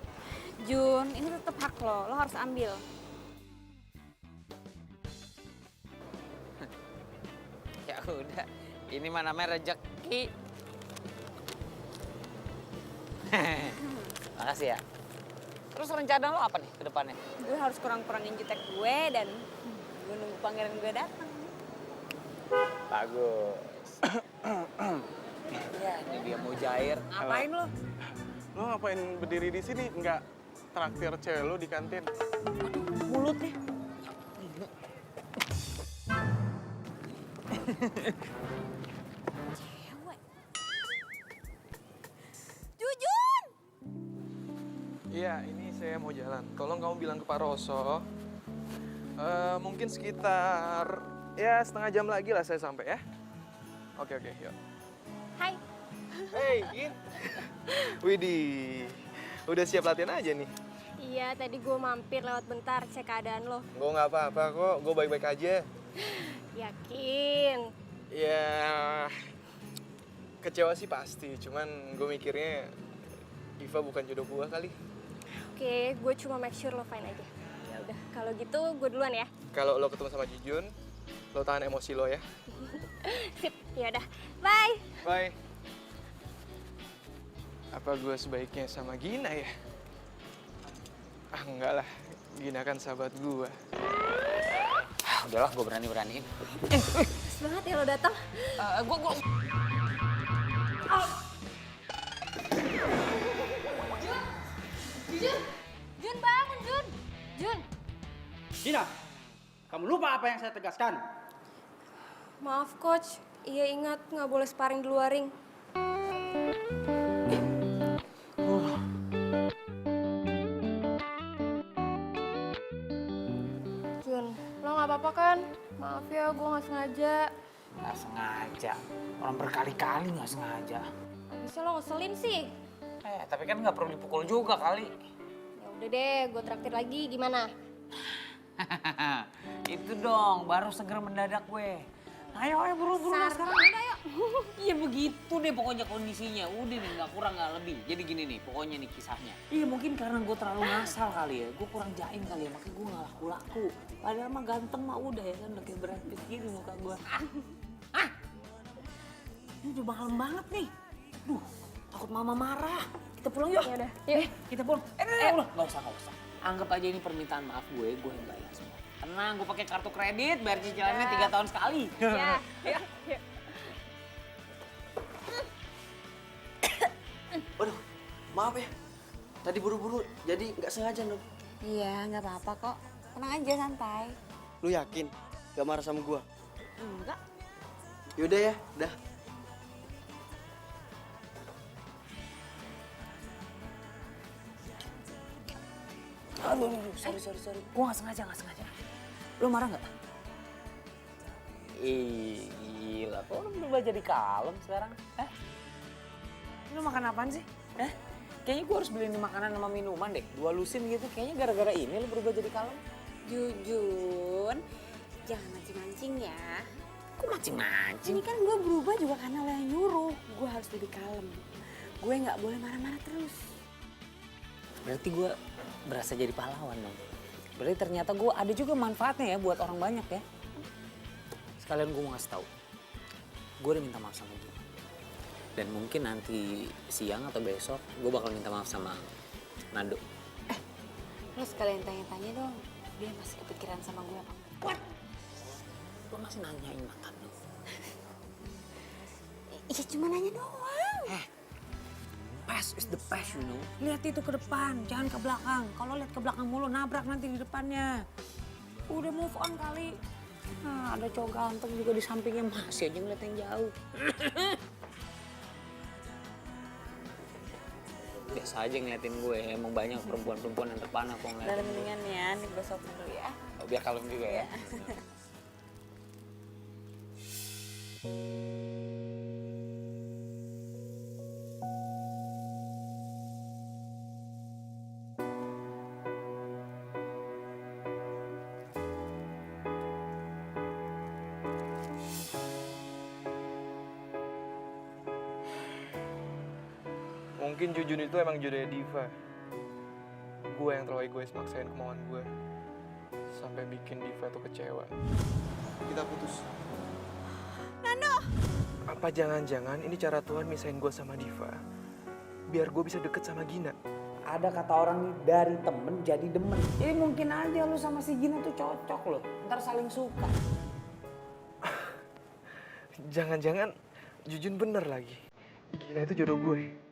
Jun, ini tetap hak lo harus ambil. Ya udah, ini mah namanya rezeki. Makasih ya. Terus rencana lo apa nih ke depannya? Gue harus kurang-kurangin jutek gue dan gue nunggu pangeran gue datang. Bagus. Ya, ini dia mau jair. Ngapain lo? Lo ngapain berdiri di sini? Nggak traktir cewek lo di kantin? Mulutnya. Cewek. Jujun! Iya, ini saya mau jalan. Tolong kamu bilang ke Pak Roso. Mungkin sekitar ya setengah jam lagi lah saya sampai ya. Oke, yuk. Hai. Hey, Gin. Widih, udah siap latihan aja nih? Iya, tadi gue mampir lewat bentar cek keadaan lo. Gue nggak apa-apa kok, gue baik-baik aja. Yakin? Ya, kecewa sih pasti. Cuman gue mikirnya Iva bukan jodoh gue kali. Oke, gue cuma make sure lo fine aja. Ya udah, kalau gitu gue duluan ya. Kalau lo ketemu sama Jujun, lo tahan emosi lo ya. Sip, ya udah. Bye. Bye. Apa gue sebaiknya sama Gina ya? Ah enggak lah, Gina kan sahabat gue. Udahlah, gue berani-beraniin. Pas banget ya lo datang. Gue. Jun bangun, Jun. Jun. Gina, kamu lupa apa yang saya tegaskan? Maaf, Coach. Iya ingat, nggak boleh sparring di luar ring. Jun, lo nggak apa-apa kan? Maaf ya, gue nggak sengaja. Nggak sengaja. Orang berkali-kali nggak sengaja. Bisa lo ngeselin sih. Tapi kan nggak perlu dipukul juga kali. Udah deh, gue traktir lagi, gimana? Itu dong, baru seger mendadak gue. Ayo buru-buru sekarang. Iya begitu deh pokoknya kondisinya. Udah nih gak kurang gak lebih. Jadi gini nih pokoknya nih kisahnya. Iya mungkin karena gue terlalu ngasal kali ya. Gue kurang jaim kali ya makanya gue gak laku-laku. Padahal mah ganteng mah udah ya kan udah kayak Brad Pitt gini muka gue. Ini udah malam banget nih. Duh takut mama marah. Kita pulang yuk. Yaudah, yuk. Kita pulang. Udah gak usah. Anggap aja ini permintaan maaf gue yang bayar semua. Tenang, gue pakai kartu kredit, bayar cicilannya 3 tahun sekali. Ya. Waduh, maaf ya. Tadi buru-buru, jadi nggak sengaja dong. Iya, nggak apa-apa kok. Tenang aja, santai. Lu yakin? Gak marah sama gua? Enggak. Yaudah ya, dah. Aduh, sorry. Gue gak sengaja. Lo marah gak? Ih, gila. Kok lo berubah jadi kalem sekarang? Lo makan apaan sih? Kayaknya gue harus beliin makanan sama minuman deh. 2 lusin gitu. Kayaknya gara-gara ini lo berubah jadi kalem. Jujun, jangan mancing-mancing ya. Kok mancing-mancing? Ini kan gue berubah juga karena lo yang nyuruh. Gue harus lebih kalem. Gue nggak boleh marah-marah terus. Berarti gue berasa jadi pahlawan dong. Berarti ternyata gue ada juga manfaatnya ya buat orang banyak ya. Sekalian gue mau ngasih tahu. Gue udah minta maaf sama dia. Dan mungkin nanti siang atau besok gue bakal minta maaf sama Nando. Lo sekalian tanya-tanya dong. Dia masih kepikiran sama gue apa enggak? What? Lo masih nanyain mantan lo? Iya cuma nanya doang. Past is the past, you know. Lihat itu ke depan, jangan ke belakang. Kalau lihat ke belakang mulu, nabrak nanti di depannya. Udah move on kali. Nah, ada cowok ganteng juga di sampingnya, masih aja ngeliat yang jauh. Biasa aja ngeliatin gue, emang banyak perempuan-perempuan yang terpana kok ngeliatin. Udah mendingan ya, nih gue sopin dulu ya. Oh, biar kalem juga ya. Mungkin Jujun itu emang jodohnya Diva. Gue yang terlalu egois maksain kemauan gue. Sampai bikin Diva tuh kecewa. Kita putus. Nando! Apa jangan-jangan ini cara Tuhan misahin gue sama Diva? Biar gue bisa deket sama Gina. Ada kata orang nih, dari temen jadi demen. Jadi mungkin aja lu sama si Gina tuh cocok loh. Ntar saling suka. Jangan-jangan Jujun bener lagi. Gina itu jodoh gue.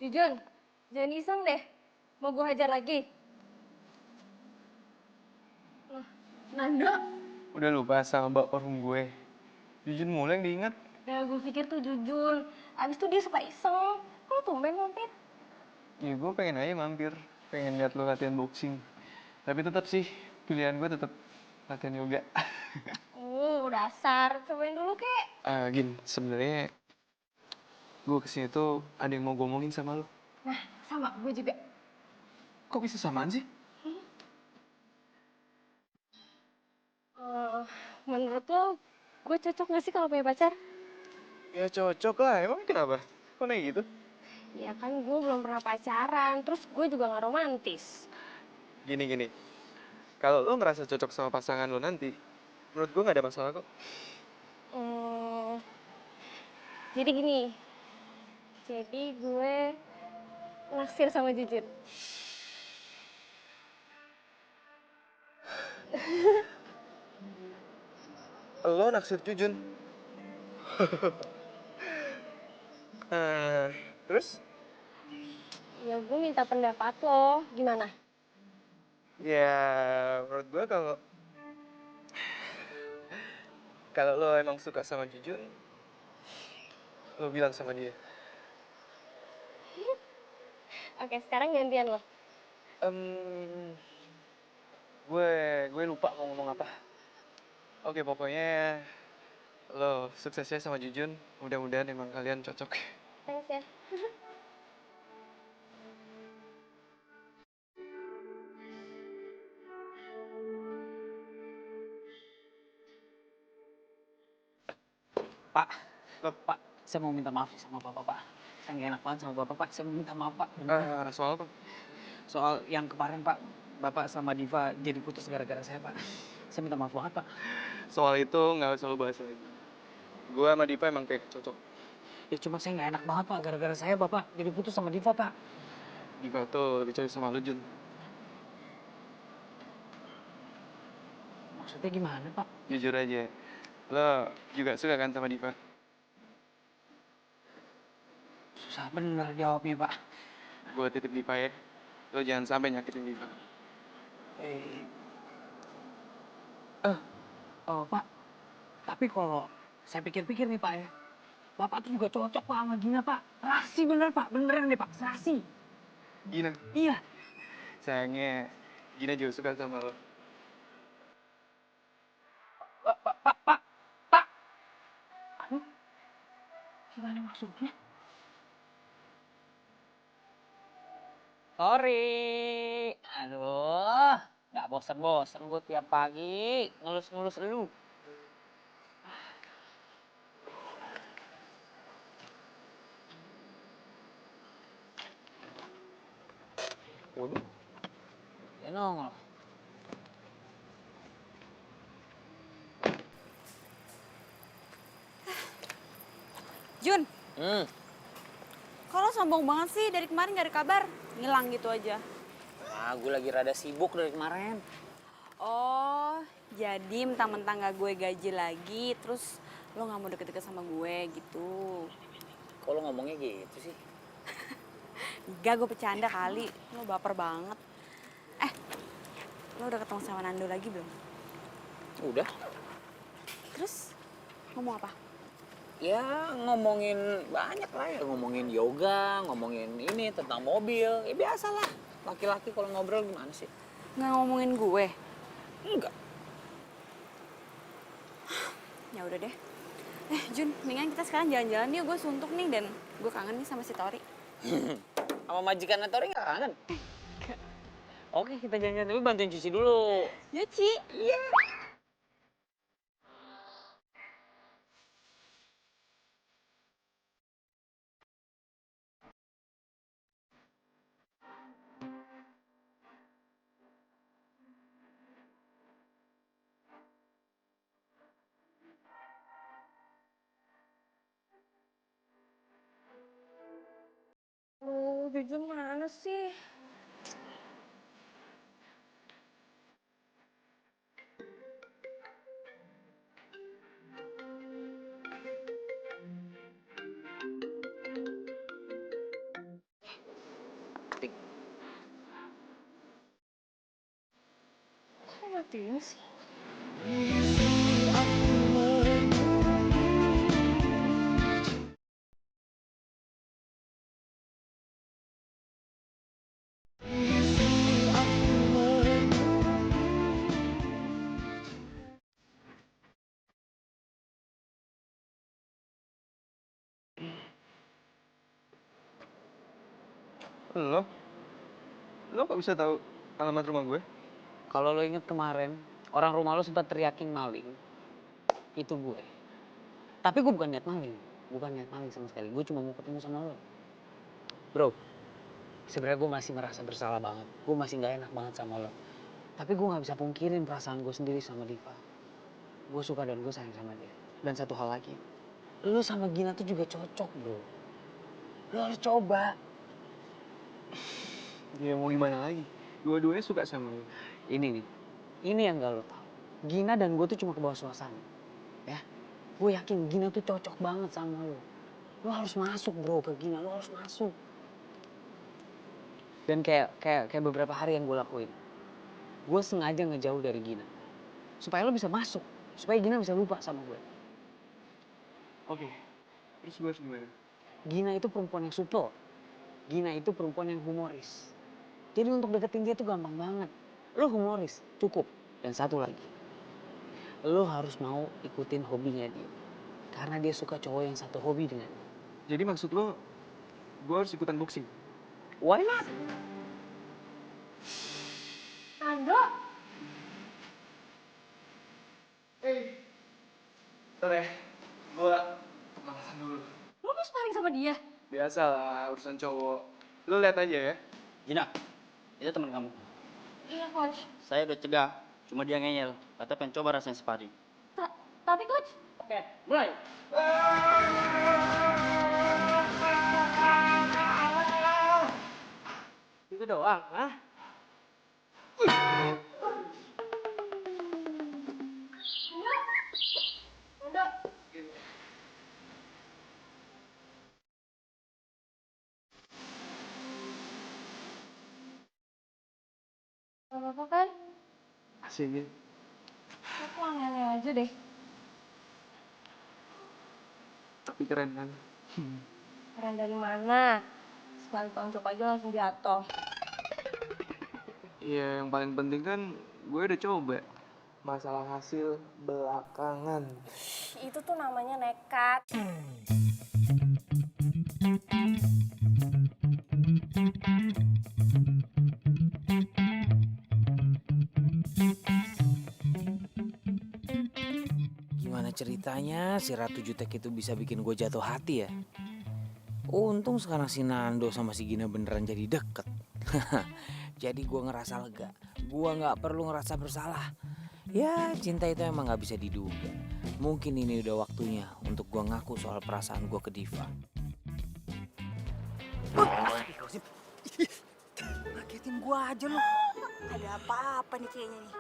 Jujun, jangan iseng deh. Mau gue hajar lagi? Nando? Udah lupa sama mbak parfum gue. Jujun mulai yang diingat. Ya gue pikir tuh Jujun. Abis itu dia suka iseng. Kok tumben mampir? Ya gue pengen aja mampir. Pengen liat lo latihan boxing. Tapi tetap sih, pilihan gue tetap latihan yoga. Dasar. Cobain dulu kek. Gin, sebenarnya gue kesini tuh ada yang mau gue omongin sama lo. Nah, sama. Gue juga. Kok bisa samaan sih? Menurut lo, gue cocok gak sih kalau punya pacar? Ya cocok lah, emang kenapa? Kok naik gitu? Ya kan gue belum pernah pacaran, terus gue juga gak romantis. Gini. Kalau lo ngerasa cocok sama pasangan lo nanti, menurut gue gak ada masalah kok. Jadi gini, jadi gue naksir sama Jujun. Lo naksir Jujun? Terus? Ya gue minta pendapat lo, gimana? Ya, menurut gue kalau lo emang suka sama Jujun, lo bilang sama dia. Oke, sekarang gantian lo. Gue lupa mau ngomong apa. Oke, pokoknya Lo suksesnya sama Jujun. Mudah-mudahan emang kalian cocok. Thanks ya. Pak, Pak, saya mau minta maaf sama Bapak, Pak. Saya nggak enak banget sama Bapak, Pak. Saya mau minta maaf, Pak. Soal apa? Soal yang kemarin, Pak, Bapak sama Diva jadi putus gara-gara saya, Pak. Saya minta maaf banget, Pak. Soal itu nggak usah lo bahas lagi. Gue sama Diva emang kayak cocok. Ya cuma saya nggak enak banget, Pak. Gara-gara saya, Bapak jadi putus sama Diva, Pak. Diva tuh lebih cocok sama lo, Jun. Maksudnya gimana, Pak? Jujur aja. Lo juga suka kan sama Diva? Susah bener jawabnya, Pak. Gue titip Diva ya. Lo jangan sampai nyakitin Diva. Oh, Pak. Tapi kalau saya pikir-pikir nih, Pak ya. Bapak tuh juga cocok, Pak, sama Gina, Pak. Serasi bener, Pak. Beneran nih, Pak. Serasi. Gina. Iya. Sayangnya Gina juga suka sama lo. Gimana maksudnya? Sorry. Aduh. Nggak bosan-bosan gue tiap pagi ngelus-ngelus lu. Waduh. Ya nongol. Jun, Kok lo sombong banget sih dari kemarin gak ada kabar? Ngilang gitu aja. Ah, gue lagi rada sibuk dari kemarin. Oh, jadi mentang-mentang gak gue gaji lagi, terus lo gak mau deket-deket sama gue gitu. Kok lo ngomongnya gitu sih? Enggak, gue bercanda kali. Lo baper banget. Lo udah ketemu sama Nando lagi belum? Udah. Terus ngomong apa? Ya ngomongin banyak lah ya. Ngomongin yoga, ngomongin ini tentang mobil. Ya biasalah. Laki-laki kalau ngobrol gimana sih? Nggak ngomongin gue? Enggak. Ya udah deh. Jun, mendingan kita sekarang jalan-jalan yuk. Gue suntuk nih dan gue kangen nih sama si Tori. Sama majikan Tori nggak kangen? Oke, kita jalan-jalan. Tapi bantuin cuci dulu. Nyuci? Iya. Jujun mana sih? Kok matiin sih? Lo? Lo kok bisa tahu alamat rumah gue? Kalau lo inget kemarin, orang rumah lo sempat teriakin maling. Itu gue. Tapi gue bukan niat maling. Bukan niat maling sama sekali. Gue cuma mau ketemu sama lo. Bro, sebenarnya gue masih merasa bersalah banget. Gue masih nggak enak banget sama lo. Tapi gue nggak bisa pungkirin perasaan gue sendiri sama Diva. Gue suka dan gue sayang sama dia. Dan satu hal lagi, lo sama Gina tuh juga cocok, bro. Lo harus coba. Ya mau gimana lagi? Dua-duanya suka sama lo. Ini nih, ini yang gak lo tau. Gina dan gue tuh cuma ke bawah suasana. Ya, gue yakin Gina tuh cocok banget sama lo. Lo harus masuk bro ke Gina, lo harus masuk. Dan kayak beberapa hari yang gue lakuin. Gue sengaja ngejauh dari Gina. Supaya lo bisa masuk. Supaya Gina bisa lupa sama gue. Oke. Terus gue harus gimana? Gina itu perempuan yang supel. Gina itu perempuan yang humoris. Jadi untuk deketin dia tuh gampang banget. Lo humoris, cukup. Dan satu lagi. Lo harus mau ikutin hobinya dia. Karena dia suka cowok yang satu hobi dengan. Jadi maksud lo, gue harus ikutan boxing? Why not? Nando, Bentar ya, gue malasan dulu. lu mau sparring sama dia? Biasalah, urusan cowok. Lo lihat aja ya. Gina, itu teman kamu. Iya, coach. Saya udah cegah, cuma dia ngeyel. Kata pengen coba rasanya sparring. Tapi coach, Oke, mulai. Itu doang, ah? gak apa-apa kan? Asik. Aku aneh-aneh aja deh. Tapi keren kan? Keren dari mana? Sekali tonjok aja langsung jatuh. Iya, yang paling penting kan gue udah coba. Masalah hasil belakangan. Itu tuh namanya nekat. Gimana ceritanya si Ratu Jutek itu bisa bikin gue jatuh hati ya? Untung sekarang si Nando sama si Gina beneran jadi deket. Jadi gue ngerasa lega. Gue gak perlu ngerasa bersalah. Ya cinta itu emang gak bisa diduga. Mungkin ini udah waktunya untuk gue ngaku soal perasaan gue ke Diva. Ngagetin gua aja lu. Ada apa-apa nih kayaknya nih.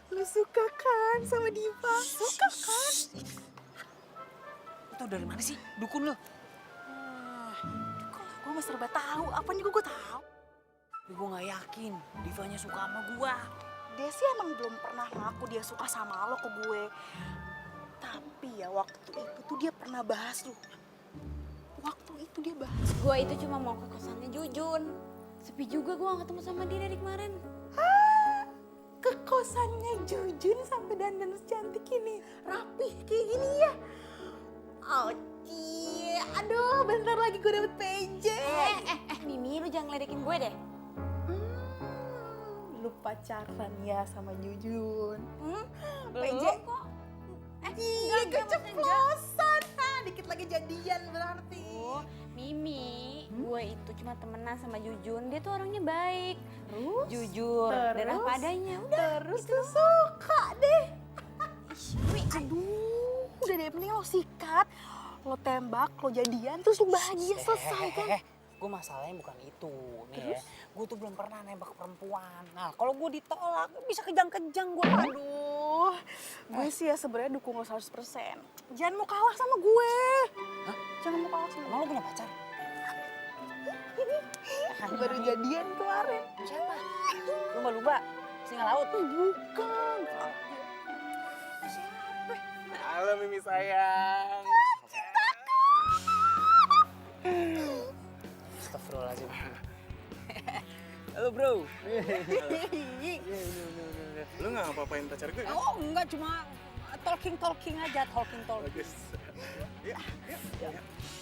Lu suka kan sama Diva? Suka kan? Lu tau dari mana sih dukun lo? Kok gue mah serba tahu. Apa nih gue tahu? Tapi gue gak yakin Divanya suka sama gue. Dia sih emang belum pernah ngaku dia suka sama lo ke gue. Tapi ya waktu itu tuh dia pernah bahas lu. Waktu itu dia bahas. Gue itu cuma mau ke kosannya Jujun. Sepi juga gue gak ketemu sama dia dari kemarin. Ke kosannya Jujun sampai dandan secantik ini. Rapih kayak gini ya. Cie, aduh bentar lagi gue dapet PJ. Mimi, lu jangan ngeledekin gue deh. Lu pacaran ya sama Jujun? Belum PJ kok. Iya, keceplosan. Dikit lagi jadian berarti. Mimi, gue itu cuma temenan sama Jujun. Dia tuh orangnya baik, jujur, Terus? dan apa adanya. Udah, Terus tuh suka deh. Aduh, udah deh mending lo sikat. Lo tembak, lo jadian, terus lo bahagia selesai kan? Gue masalahnya bukan itu nih ya. Gue tuh belum pernah nembak perempuan. Nah kalau gue ditolak bisa kejang-kejang gue. Aduh, gue sih ya sebenarnya dukung lo 100%. Jangan mau kalah sama gue. Hah? Jangan mau kalah sama Emang lo punya pacar? Baru jadian kemarin. Siapa? Lumba-lumba? Singa laut? Bukan. Halo Mimi sayang. Astagfirullahaladzim. Halo bro. Lu nggak ngapa-ngapain pacar gue? Oh enggak, cuma talking aja, talking. Bagus.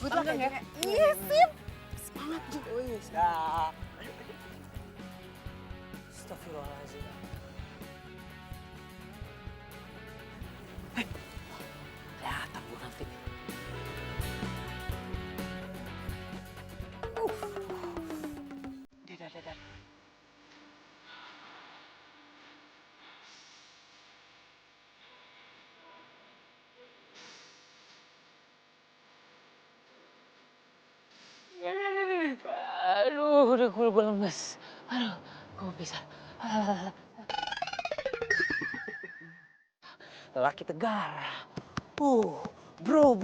Gue tuh ya. Iya sip. Semangat juga. Oh iya. Ya. Astagfirullahaladzim. Kelihatan gue nanti. Dadah. Aduh, udah gue lemes. Aduh, gue bisa. Laki tegar. Bro.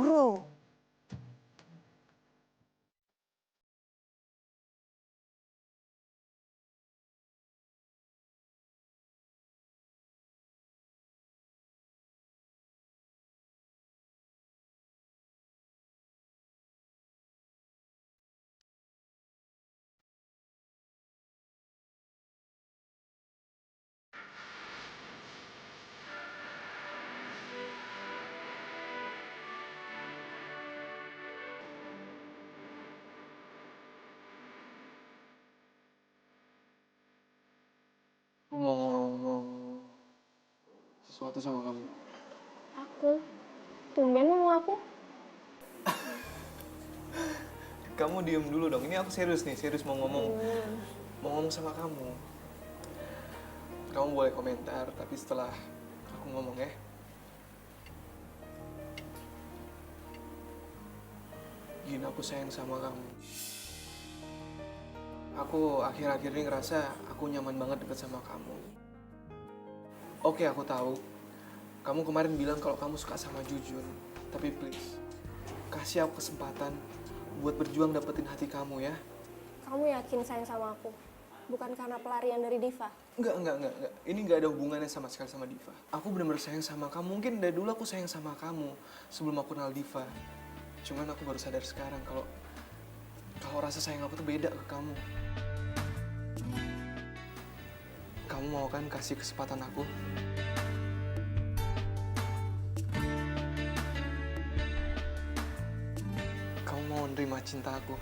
sesuatu sama kamu. Aku? Tumben mau aku? Kamu diem dulu dong, ini aku serius nih, serius mau ngomong. Mau ngomong sama kamu. Kamu boleh komentar, tapi setelah aku ngomong ya. Gin, aku sayang sama kamu. Aku akhir-akhir ini ngerasa aku nyaman banget deket sama kamu. Oke, aku tahu. Kamu kemarin bilang kalau kamu suka sama Jujun. Tapi please, kasih aku kesempatan buat berjuang dapetin hati kamu ya. Kamu yakin sayang sama aku? Bukan karena pelarian dari Diva? Enggak. Ini nggak ada hubungannya sama sekali sama Diva. Aku benar-benar sayang sama kamu. Mungkin dari dulu aku sayang sama kamu sebelum aku kenal Diva. Cuman aku baru sadar sekarang kalau rasa sayang aku tuh beda ke kamu. Kamu mau kan kasih kesempatan aku? Kamu mau nerima cinta aku?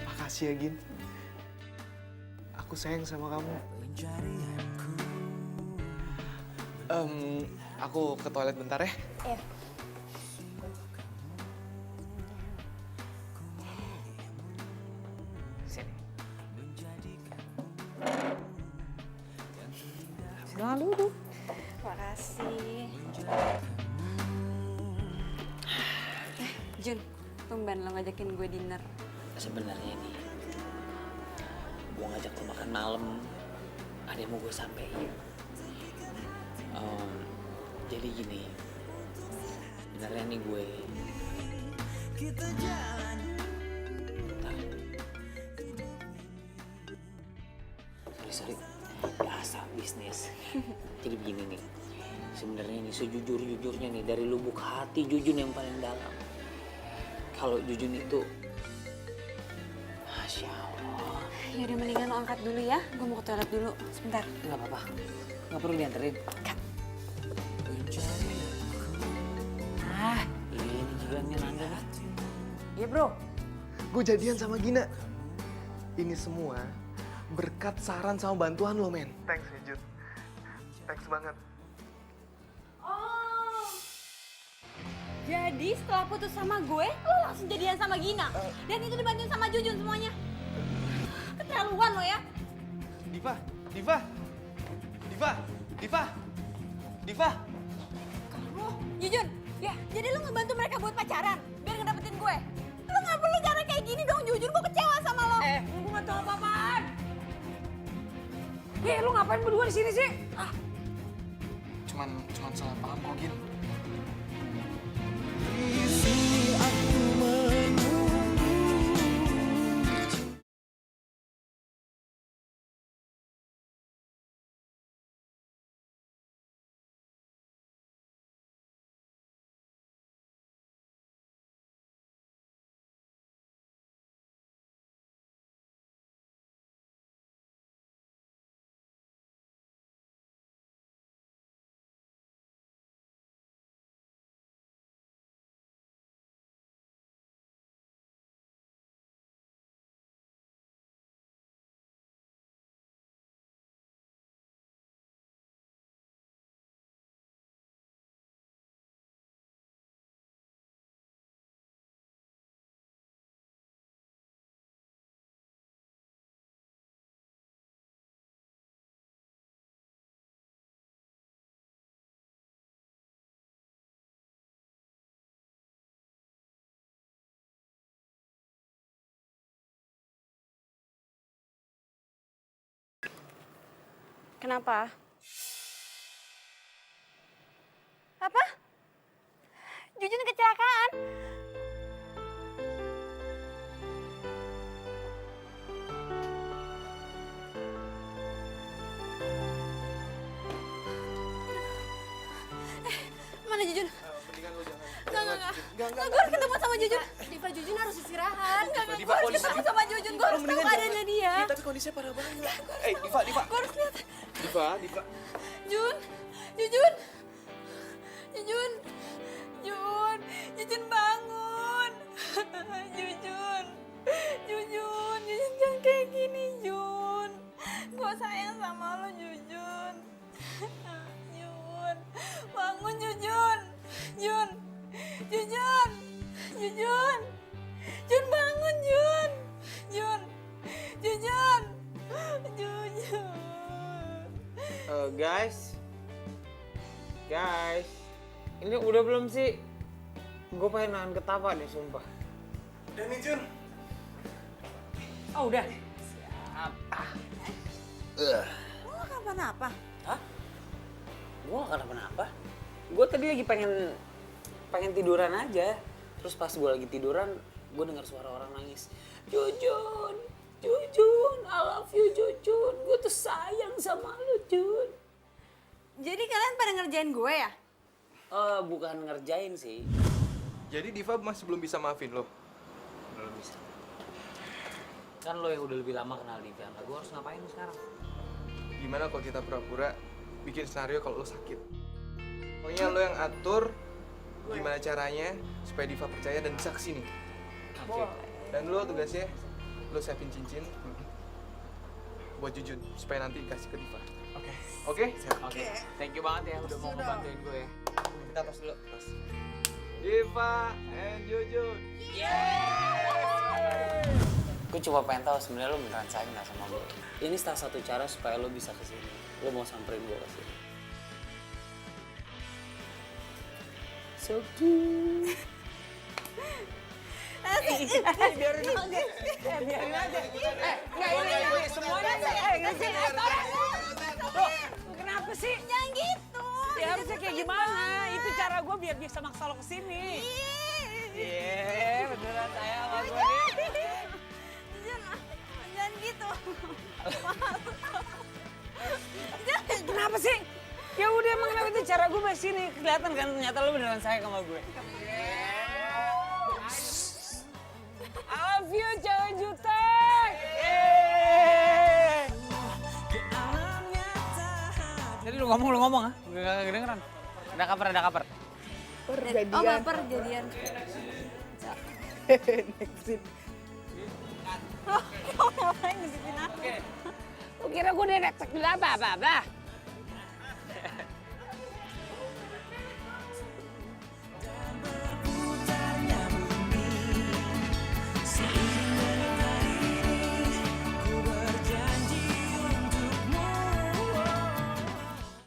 Makasih ya, Gin. Aku sayang sama kamu. Aku ke toilet bentar ya. Iya. Sini. Jangan duduk. Makasih. Jun, tumben lo ngajakin gue dinner. Sebenarnya nih, gue ngajak lo makan malam, ada yang mau gue sampein. Jadi gini, sebenarnya nih gue sorry, biasa bisnis. Jadi begini nih, sebenarnya nih sejujur-jujurnya nih dari lubuk hati Jujun yang paling dalam. Kalau Jujun itu, Masya Allah. Yaudah mendingan lo angkat dulu ya, gue mau ke toilet dulu, sebentar. Nggak apa-apa, nggak perlu dianterin. Ini jadiannya Nanda nih. Iya bro, gue jadian sama Gina. Ini semua berkat saran sama bantuan lo, men. Thanks ya, Jun. Thanks banget. Oh, jadi setelah putus sama gue, lo langsung jadian sama Gina. Dan itu dibantuin sama Jujun semuanya. Keterlaluan lo ya. Diva. Kamu, Jujun, ya jadi lo ngebantu mereka buat pacaran biar ngedapetin gue. Lo nggak perlu cara kayak gini dong, Jujun. Gue kecewa sama lo. Gue nggak tahu apa-apaan. Lu ngapain berdua di sini sih? Cuman salah paham kok, Gin. Kenapa? Apa? Jujun kecelakaan. Mana Jujun? Mendingan lo jangan. Enggak. Gue harus ketemu sama Jujun. Diva, Jujun harus istirahat. Gue harus ketemu sama Jujun. Gue harus tahu keadaannya dia. Tapi kondisinya parah banget. Diva. Gue harus lihat. Diva. Jujun bangun. Jujun jangan kayak gini, Jun. Gue sayang sama lo, Jujun. Guys, ini udah belum sih? Gue pengen nahan ketawa nih, sumpah. Udah nih Jun. Oh udah. Lo gak kenapa-napa? Hah? Gue gak kenapa-napa. Gue tadi lagi pengen tiduran aja. Terus pas gue lagi tiduran, gue dengar suara orang nangis. Jujun, I love you Jujun. Gue tuh sayang sama lu Jun. Jadi kalian pada ngerjain gue ya? Bukan ngerjain sih. Jadi Diva masih belum bisa maafin lo? Belum bisa. Kan lo yang udah lebih lama kenal Diva, gue harus ngapain sekarang? Gimana kalau kita pura-pura bikin skenario kalau lo sakit? Pokoknya lo yang atur gimana caranya supaya Diva percaya dan bisa kesini. Oke. Dan lo tugasnya, lo siapin cincin buat Jujun supaya nanti dikasih ke Diva. Oke? Oke. Thank you banget ya udah mau ngebantuin gue ya. Kita tos dulu. Tos. Diva and Jujun. Gue cuma pengen tahu sebenarnya lo beneran sayang nggak sama gue. Ini salah satu cara supaya lo bisa kesini. Lo mau samperin gue kesini. So cute. Biarin aja. Biarin aja. Nggak ini semuanya. Loh, kenapa sih? Jangan gitu. Ya harusnya kayak gimana? Itu cara gue biar bisa maksa lo kesini. Iya, beneran sayang sama gue nih. Jangan gitu. Kenapa sih? Ya udah emang kenapa itu cara gue bahas sini. Kelihatan kan ternyata lo beneran sayang sama gue. I love you, cewek jutek. Jadi lu ngomong ah? Gak kedengeran. Ada kabar. Oh baper jadian. Nexit. Oh ngapain ngesitin aku? Lu kira gue detek apa?